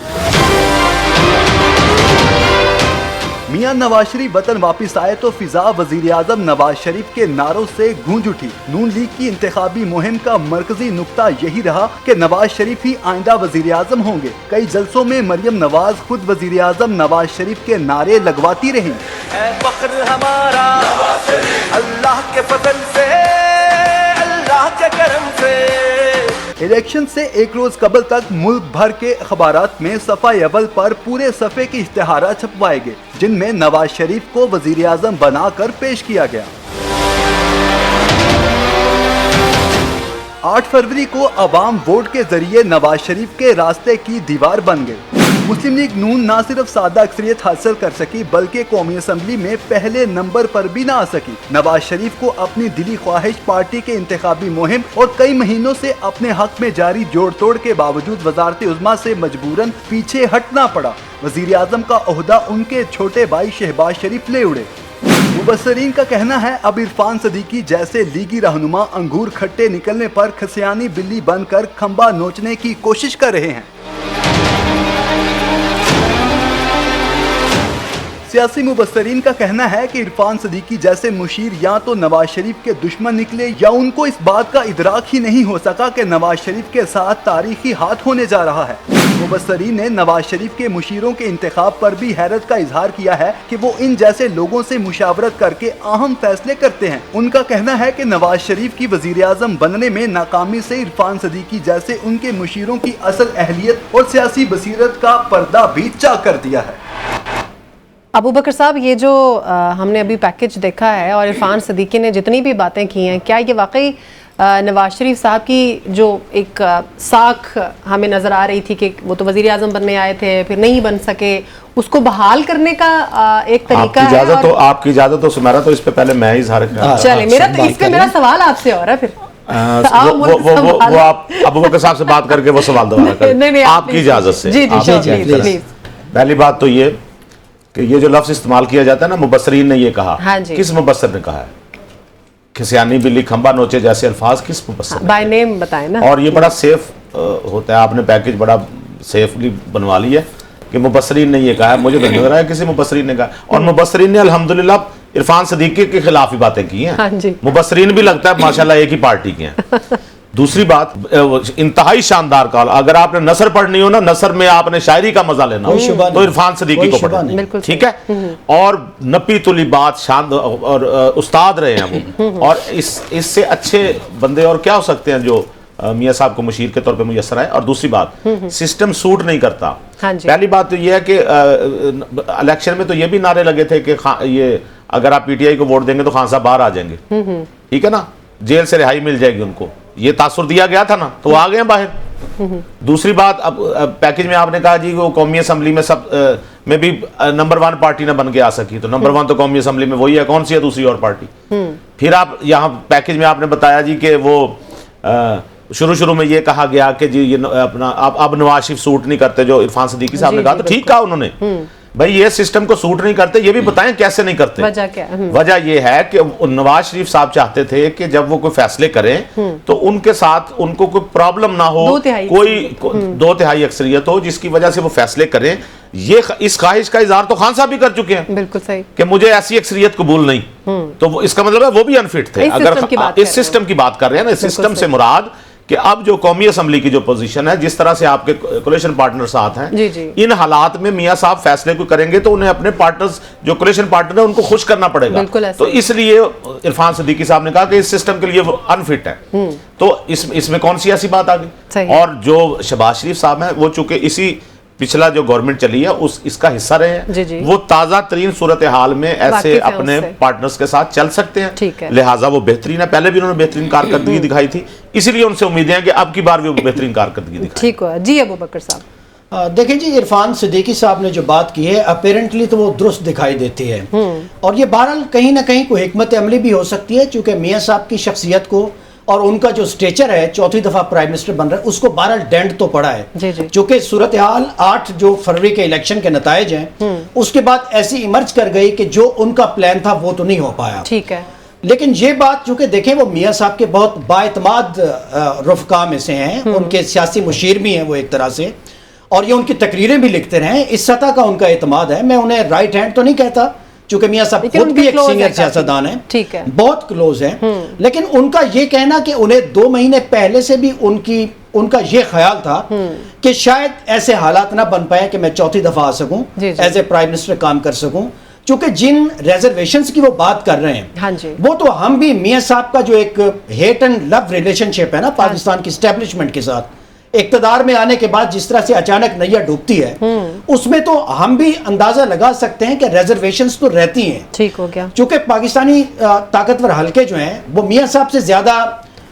मियां नवाज शरीफ वतन वापस आए तो फिजा वजीर आजम नवाज शरीफ के नारों से गूंज उठी। नून लीग की इंतखाबी मुहिम का मरकजी नुक्ता यही रहा कि नवाज शरीफ ही आइंदा वजीर आजम होंगे। कई जलसों में मरियम नवाज खुद वजीर आजम नवाज शरीफ के नारे लगवाती रहीं। फख्र हमारा अल्लाह के फजल से, अल्लाह के करम से। इलेक्शन से एक रोज कबल तक मुल्क भर के अखबारात में सफा अव्वल पर पूरे सफे के इश्तिहार छपवाए गए, जिनमें नवाज शरीफ को वजीर आजम बनाकर पेश किया गया। 8 फरवरी को अवाम वोट के जरिए नवाज शरीफ के रास्ते की दीवार बन गई। मुस्लिम लीग नून न सिर्फ सादा अक्सरियत हासिल कर सकी, बल्कि कौमी असम्बली में पहले नंबर पर भी ना आ सकी। नवाज शरीफ को अपनी दिली ख्वाहिश, पार्टी के इंतखाबी मुहिम और कई महीनों से अपने हक में जारी जोड़ तोड़ के बावजूद वजारत उज़्मा से मजबूरन पीछे हटना पड़ा। वजीर आजम का ओहदा उनके छोटे भाई शहबाज शरीफ ले उड़े। मुबस्सरीन का कहना है अब इरफान सदीकी जैसे लीगी रहनुमा अंगूर खट्टे निकलने पर खसियानी बिल्ली बनकर खंबा नोचने की कोशिश कर रहे हैं। सियासी मुबस्सरीन का कहना है कि इरफान सदीकी जैसे मुशीर या तो नवाज शरीफ के दुश्मन निकले या उनको इस बात का इदराक ही नहीं हो सका कि नवाज शरीफ के साथ तारीखी हाथ होने जा रहा है। मुबस्सरीन ने नवाज शरीफ के मुशीरों के इंतखाब पर भी हैरत का इजहार किया है कि वो इन जैसे लोगों से मुशावरत करके अहम फैसले करते हैं। उनका कहना है कि नवाज शरीफ की वजीर आजम बनने में नाकामी से इरफान सदीकी जैसे उनके मुशीरों की असल अहलियत और सियासी बसीरत का पर्दा भी चा कर दिया है। अबू बकर साहब, ये जो हमने अभी पैकेज देखा है और इरफान सदीकी ने जितनी भी बातें की हैं, क्या ये वाकई नवाज शरीफ साहब की जो एक साख हमें नज़र आ रही थी कि वो तो वज़ीर आज़म बनने आए थे, फिर नहीं बन सके, उसको बहाल करने का एक तरीका है? आपकी इजाज़त हो सुमेरा, तो इस पे पहले मैं ही इज़हार चले, मेरा सवाल आपसे और है फिर वो आप अबू बकर साहब से बात करके वो सवाल दोबारा करें आपकी इजाज़त से। पहली बात तो ये कि ये जो लफ्ज इस्तेमाल किया जाता है ना, मुबस्सरीन ने ये कहा, किस मुबस्सर ने कहा है? खिसियानी बिल्ली खंबा नोचे जैसे अल्फाज किस मुबस्सर बाय नेम बताएं ना। और ये बड़ा सेफ होता है, आपने पैकेज बड़ा सेफली बनवा लिया कि मुबस्सरीन ने ये कहा है। मुझे लग रहा है किसी मुबस्सरीन ने कहा, और मुबस्सरीन ने अल्हम्दुलिल्लाह इरफान सदीकी के खिलाफ ही बातें की हैं। मुबस्सरीन भी लगता है माशाल्लाह एक ही पार्टी के हैं। दूसरी बात, इंतहाई शानदार कॉल, अगर आपने नसर पढ़नी हो ना, नसर में आपने शायरी का मजा लेना हो तो इरफान सदीकी को पढ़ना, ठीक है। और नपी तुली बात, शान और उस्ताद रहे हैं वो, और इससे अच्छे बंदे और क्या हो सकते हैं जो मियां साहब को मुशीर के तौर पे मुयस्सर आए। और दूसरी बात, सिस्टम सूट नहीं करता। पहली बात तो ये है कि इलेक्शन में तो ये भी नारे लगे थे कि ये अगर आप पीटीआई को वोट देंगे तो खान साहब बाहर आ जाएंगे, ठीक है ना, जेल से रिहाई मिल जाएगी उनको, ये तासुर दिया गया था ना, तो वो आ गए बाहर। दूसरी बात, अब पैकेज में आपने कहा जी वो कौमी असम्बली में सब में भी नंबर 1 पार्टी ना बन के आ सकी, तो नंबर 1 तो कौमी असम्बली में वही है, कौन सी है दूसरी और पार्टी? फिर आप यहाँ पैकेज में आपने बताया जी कि वो शुरू शुरू में ये कहा गया कि जी ये अपना अब नवाज शरीफ सूट नहीं करते, जो इरफान सिद्दीकी साहब ने कहा, तो ठीक कहा उन्होंने, भाई ये सिस्टम को सूट नहीं करते, ये भी बताएं कैसे नहीं करते। वजह क्या है? वजह ये है कि नवाज शरीफ साहब चाहते थे कि जब वो कोई फैसले करें तो उनके साथ उनको कोई प्रॉब्लम ना हो, कोई 2/3 अक्सरियत हो जिसकी वजह से वो फैसले करें। ये इस ख्वाहिश का इजहार तो खान साहब भी कर चुके हैं, बिल्कुल सही, कि मुझे ऐसी अक्सरियत कबूल नहीं, तो इसका मतलब है वो भी अनफिट थे। अगर इस सिस्टम की बात कर रहे हैं ना, सिस्टम से मुराद कि अब जो कौमी असम्बली की जो पोजीशन है, जिस तरह से आपके कोलिशन पार्टनर साथ हैं, जी जी, इन हालात में मियां साहब फैसले को करेंगे तो उन्हें अपने पार्टनर्स जो कोलिशन पार्टनर है उनको खुश करना पड़ेगा। तो इसलिए इरफान सिद्दीकी साहब ने कहा कि इस सिस्टम के लिए वो अनफिट है। तो इसमें कौन सी ऐसी बात आ गई? और जो शहबाज शरीफ साहब हैं वो चूंकि इसी पिछला जो गवर्नमेंट चली है इसका हिस्सा रहे हैं, वो ताजा तरीन सूरत हाल में ऐसे अपने पार्टनर्स के साथ चल सकते हैं, लिहाजा वो बेहतरीन है। पहले भी उन्होंने बेहतरीन कारकर्दगी दिखाई थी, इसीलिए उनसे उम्मीदें हैं कि अब की बार भी वो बेहतरीन कारकर्दगी दिखाएं। ठीक है जी अबू बकर साहब। देखें जी, इरफान सिद्दीकी साहब ने जो बात की है अपेरेंटली तो वो दुरुस्त दिखाई देती है, और ये बहरहाल कहीं ना कहीं कोई हिकमत अमली भी हो सकती है, चूंकि मियाँ साहब की शख्सियत को और उनका जो स्टेचर है, चौथी दफा प्राइम मिनिस्टर बन रहा है, उसको बहरहाल डेंट तो पड़ा है। चूंकि सूरत हाल 8 जो फरवरी के इलेक्शन के नताइज हैं, उसके बाद ऐसी इमर्ज कर गई कि जो उनका प्लान था वो तो नहीं हो पाया। ठीक है, लेकिन ये बात चूंकि देखें वो मियाँ साहब के बहुत बाएतमाद रुफ़का में से हैं, उनके सियासी मुशीर भी हैं वो एक तरह से, और ये उनकी तकरीरें भी लिखते रहे, इस सतह का उनका एतमाद है। मैं उन्हें राइट हैंड तो नहीं कहता, चूंकि मियाँ साहब खुद भी एक सीनियर सियासतदान है, ठीक है, बहुत क्लोज है, लेकिन उनका ये कहना कि उन्हें 2 महीने पहले से भी उनका ये ख्याल था कि शायद ऐसे हालात ना बन पाए कि मैं चौथी दफा आ सकूं, एज ए प्राइम मिनिस्टर काम कर सकूं, चूंकि जिन रिजर्वेशंस की वो बात कर रहे हैं, हाँ जी, वो तो हम भी मियाँ साहब का जो एक हेट एंड लव रिलेशनशिप है ना पाकिस्तान की एस्टेब्लिशमेंट के साथ, इक्तदार में आने के बाद जिस तरह से अचानक नैया डूबती है, उसमें तो हम भी अंदाजा लगा सकते हैं कि रिजर्वेशंस तो रहती हैं। ठीक हो गया, चूंकि पाकिस्तानी ताकतवर हल्के जो हैं वो मियाँ साहब से ज्यादा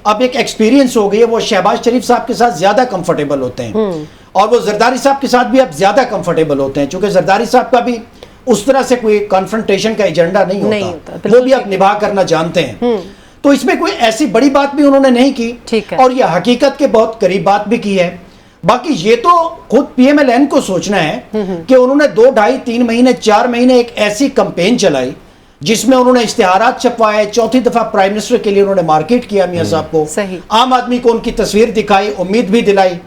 अब एक एक्सपीरियंस हो गई है, वो शहबाज शरीफ साहब के साथ ज्यादा कंफर्टेबल होते हैं, और वो जरदारी साहब के साथ भी अब ज्यादा कंफर्टेबल होते हैं, चूंकि जरदारी साहब का भी उस तरह से कोई कॉन्फ्रंटेशन का एजेंडा नहीं होता, वो भी अब निभा करना जानते हैं। तो इसमें कोई ऐसी बड़ी बात भी उन्होंने नहीं की, और ये हकीकत के बहुत करीब बात भी की है। बाकी ये तो खुद PMLN को सोचना है कि उन्होंने 2, 2.5, 3 महीने 4 महीने एक ऐसी कैंपेन चलाई जिसमें उन्होंने इश्तिहारात छपवाए, चौथी दफा प्राइम मिनिस्टर के लिए उन्होंने मार्केट किया मियाँ साहब को, आम आदमी को उनकी तस्वीर दिखाई, उम्मीद भी दिलाई,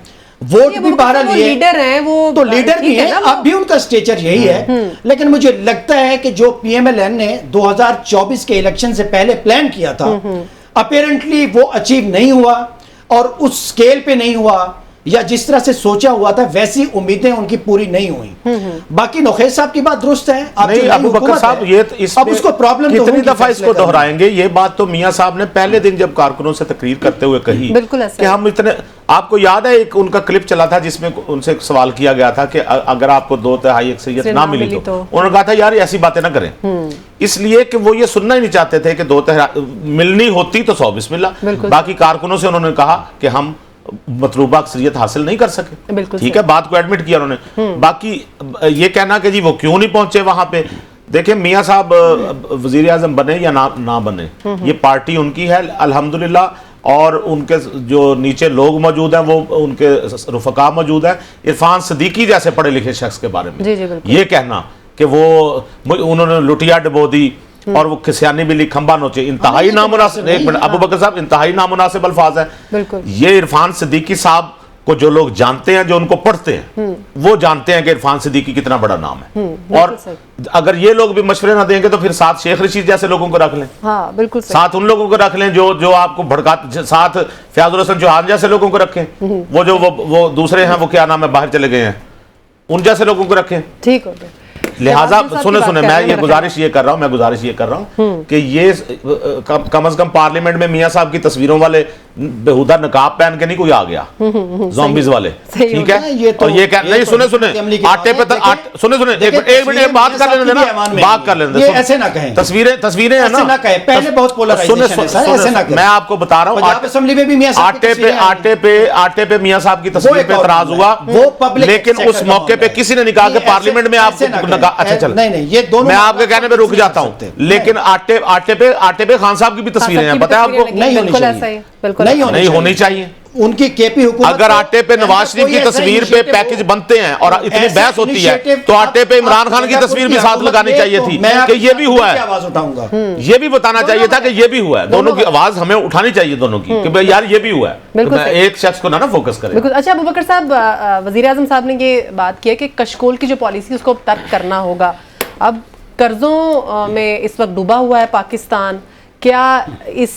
वोट भी बहरहाल लिए, लीडर हैं वो, तो लीडर भी है, अब भी उनका स्टेचर यही है। लेकिन मुझे लगता है कि जो PMLN ने 2024 के इलेक्शन से पहले प्लान किया था, अपेरेंटली वो अचीव नहीं हुआ, और उस स्केल पे नहीं हुआ, या जिस तरह से सोचा हुआ था वैसी उम्मीदें उनकी पूरी नहीं हुई। बाकी नौखेज साहब की बात दुरुस्त है, नहीं अबू बकर साहब, ये अब उसको प्रॉब्लम कितनी दफा इसको दोहराएंगे, ये बात तो मियां साहब ने पहले दिन जब कारकुनों से तकरीर करते हुए कही कि हम इतने, आपको याद है एक उनका क्लिप चला था जिसमें उनसे सवाल किया गया था कि अगर आपको 2/3 अक्सरियत ना मिली तो उन्होंने कहा था यार ऐसी बातें ना करें, इसलिए कि वो ये सुनना ही नहीं चाहते थे कि 2/3 मिलनी होती तो 100 बिस्मिल्लाह। बाकी कारकुनों से उन्होंने कहा कि हम मतलूबा अक्सरियत हासिल नहीं कर सके, ठीक है, बात को एडमिट किया उन्होंने। बाकी ये कहना कि जी वो क्यों नहीं पहुंचे वहां पे, देखिए मियां साहब वजीर आजम बने या ना बने, ये पार्टी उनकी है अल्हम्दुलिल्लाह, और उनके जो नीचे लोग मौजूद हैं वो उनके रुफका मौजूद हैं। इरफान सिद्दीकी जैसे पढ़े लिखे शख्स के बारे में ये कहना कि वो उन्होंने लुटिया डबो दी और वो खिसियानी बिल्ली खंबा नोचे, इंतहाई नामुनासिब, एक मिनट अबू बकर साहब, इंतहाई नामुनासिब अल्फाज है। ये इरफान सिद्दीकी साहब को जो लोग जानते हैं, जो उनको पढ़ते हैं, वो जानते हैं कि इरफान सिद्दीकी कितना बड़ा नाम है, और अगर ये लोग भी मशवरे ना देंगे तो फिर साथ शेख रशीद जैसे लोगों को रख लें, हाँ, बिल्कुल साथ उन लोगों को रख लें जो आपको भड़का, साथ फयाजुल हसन चौहान जैसे लोगों को रखें, वो जो वो दूसरे हैं, वो क्या नाम है, बाहर चले गए हैं, उन जैसे लोगों को रखें। ठीक हो गया, लिहाजा सुने मैं ये गुजारिश ये कर रहा हूँ कि ये कम से कम पार्लियामेंट में मियां साहब की तस्वीरों वाले बेहुदा नकाब पहन के नहीं कोई आ गया, ज़ॉम्बीज़ वाले, ठीक है, और ये कह नहीं, सुने आटे पे सुने एक मिनट बात कर लेने देना, बात कर लेने देना, ऐसे ना कहें, तस्वीरें है ना, पहले बहुत पोलराइजेशन है, ऐसे ना कहें, मैं आपको बता रहा हूँ, असेंबली में भी मियां साहब आटे पे मियां साहब की तस्वीर पे एतराज हुआ, लेकिन उस मौके पे किसी ने नहीं कहा कि पार्लियामेंट में आपको, अच्छा चल, नहीं, ये दोनों मैं आपके कहने पे रुक जाता हूं, लेकिन आटे पे खान साहब की भी तस्वीरें हैं, पता है आपको, नहीं होनी चाहिए, नहीं होनी चाहिए, उनकी केपी हुकूमत अगर आटे पे नवाज शरीफ की तस्वीर पे पैकेज बनते हैं और इतनी बहस होती है तो आटे पे इमरान खान की तस्वीर भी साथ लगानी चाहिए थी कि ये भी हुआ है, आवाज उठाऊंगा, ये भी बताना चाहिए था कि ये भी हुआ है। दोनों की आवाज हमें उठानी चाहिए, दोनों की, कि भाई यार ये भी हुआ है, तो एक शख्स को ना फोकस करें। बिल्कुल। अच्छा अबू बकर साहब, वजीर आजम साहब ने ये बात की है कि कशकोल की जो पॉलिसी उसको तर्क करना होगा। अब कर्जों में इस वक्त डूबा हुआ है पाकिस्तान, क्या इस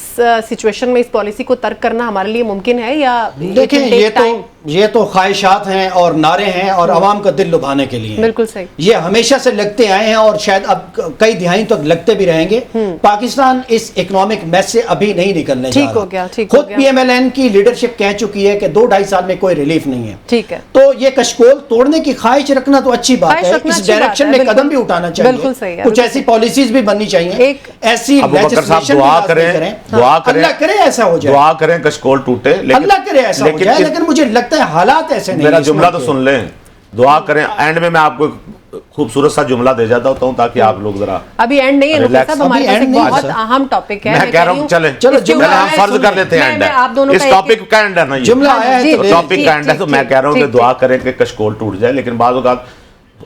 सिचुएशन में इस पॉलिसी को तर्क करना हमारे लिए मुमकिन है या देखिए ये तो ख्वाहिशात हैं और नारे हैं और आवाम का दिल लुभाने के लिए। बिल्कुल सही। ये हमेशा से लगते आए हैं और शायद अब कई दिहाई तक लगते भी रहेंगे। पाकिस्तान इस इकोनॉमिक मैस से अभी नहीं निकलने जा रहा। खुद PMLN की लीडरशिप कह चुकी है कि 2-2.5 साल में कोई रिलीफ नहीं है। ठीक है, तो ये कशकोल तोड़ने की ख्वाहिश रखना तो अच्छी बात है, इस डायरेक्शन में कदम भी उठाना चाहिए। बिल्कुल सही है। कुछ ऐसी पॉलिसीज भी बननी चाहिए, ऐसी दुआ करें ऐसा हो जाए, दुआ करें कशकोल टूटे, अल्लाह करे ऐसा हो जाए। लेकिन मुझे लगता है हालात ऐसे नहीं। मेरा जुमला तो सुन लें, दुआ करें। एंड में मैं आपको खूबसूरत सा जुमला दे जाता होता हूं ताकि आप लोग जरा, अभी एंड नहीं है हमारे पास एक बहुत अहम टॉपिक है। मैं कह रहा हूं चले हम फर्ज कर लेते हैं एंड है, इस टॉपिक का एंड है ना, ये जुमला आया है तो टॉपिक का एंड है। तो मैं कह रहा हूं कि दुआ करें कि कशकोल टूट जाए, लेकिन बाद औक़ात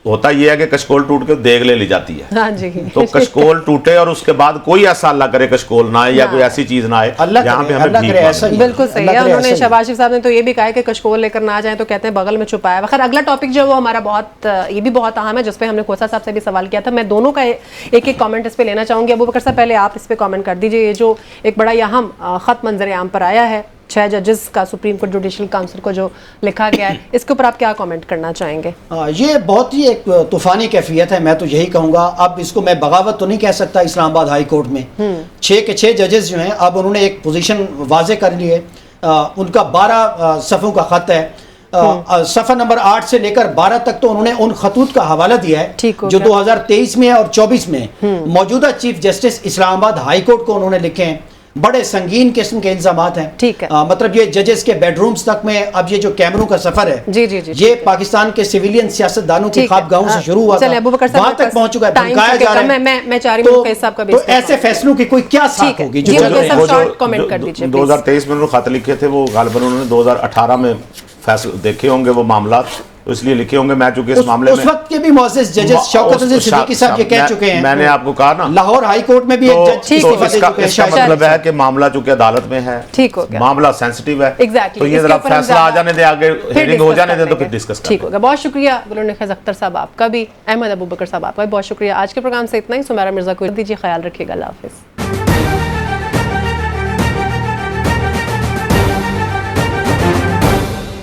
होता यह है कि कशकोल टूट के देग ले ली जाती है। हाँ जी। तो कशकोल टूटे और उसके बाद कोई ऐसा अल्लाह करे कशकोल ना आए या कोई ऐसी चीज ना आए जहां पे हमें ठीक है। बिल्कुल सही है। उन्होंने शहबाज शरीफ साहब ने तो ये भी कहा है कि कशकोल लेकर ना आ जाए तो कहते हैं बगल में छुपाया है। खैर अगला टॉपिक जो है वो हमारा बहुत ये भी बहुत अहम है, जिसपे हमने खोसा साहब से भी सवाल किया था। मैं दोनों का एक एक कॉमेंट इस पे लेना चाहूंगी। अबू बकर साहब पहले आप इस पे कॉमेंट कर दीजिए। ये जो एक बड़ा अहम खत मंजर आम पर आया है 6 जजेस का सुप्रीम कोर्ट जुडिशल काउंसिल को जो लिखा गया है, इसके ऊपर आप क्या कमेंट करना चाहेंगे? ये बहुत ही एक तूफानी कैफियत है, मैं तो यही कहूँगा। अब इसको मैं बगावत तो नहीं कह सकता इस्लामाबाद हाई कोर्ट में। 6 के 6 जजेस जो हैं अब उन्होंने एक पोजीशन वाजे कर ली है। उनका 12 सफ़ों का ख़त है। सफ़ा नंबर 8 से लेकर 12 तक तो उन्होंने उन खतूत का हवाला दिया है जो 2023 में और 24 में मौजूदा chief justice Islamabad high court को उन्होंने लिखे हैं। बड़े संगीन किस्म के इल्जामात हैं। ठीक है। मतलब ये जजेस के बेडरूम्स तक में अब ये जो कैमरों का सफर है, जी जी जी, ये पाकिस्तान के सिविलियन सियासतदानों की ख्वाबगाहों से शुरू हुआ था, वहां तक पहुंच चुका है, भड़काया जा रहा है। मैं चाह रही हूं साहब का भी तो ऐसे फैसलों की कोई क्या साख होगी जो 2023 में उन्होंने खत लिखे थे, वो गालिबन उन्होंने 2018 में फैसले देखे होंगे वो मामला, तो इसलिए लिखे होंगे। मैं चूंकि इस मामले में उस वक्त के भी मुअज़्ज़िज़ जजेस शौकत अज़ीज़ सिद्दीकी साहब ये कह चुके हैं। मैंने आपको कहा ना लाहौर हाई कोर्ट में भी एक जज इसका मतलब है कि मामला चूंकि अदालत में है, ठीक हो गया, मामला सेंसिटिव है, तो ये जरा फैसला आ जाने दे, आगे हियरिंग हो जाने दे तो फिर डिस्कस करेंगे। ठीक होगा। बहुत शुक्रिया गुलरुन ख़ैज़ अख्तर साहब आपका भी, अहमद अबू बकर साहब आपका भी बहुत शुक्रिया। आज के प्रोग्राम से इतना ही। सुमेरा मिर्ज़ा को दीजिए, ख्याल रखिएगा। अल्लाह हाफ़िज़।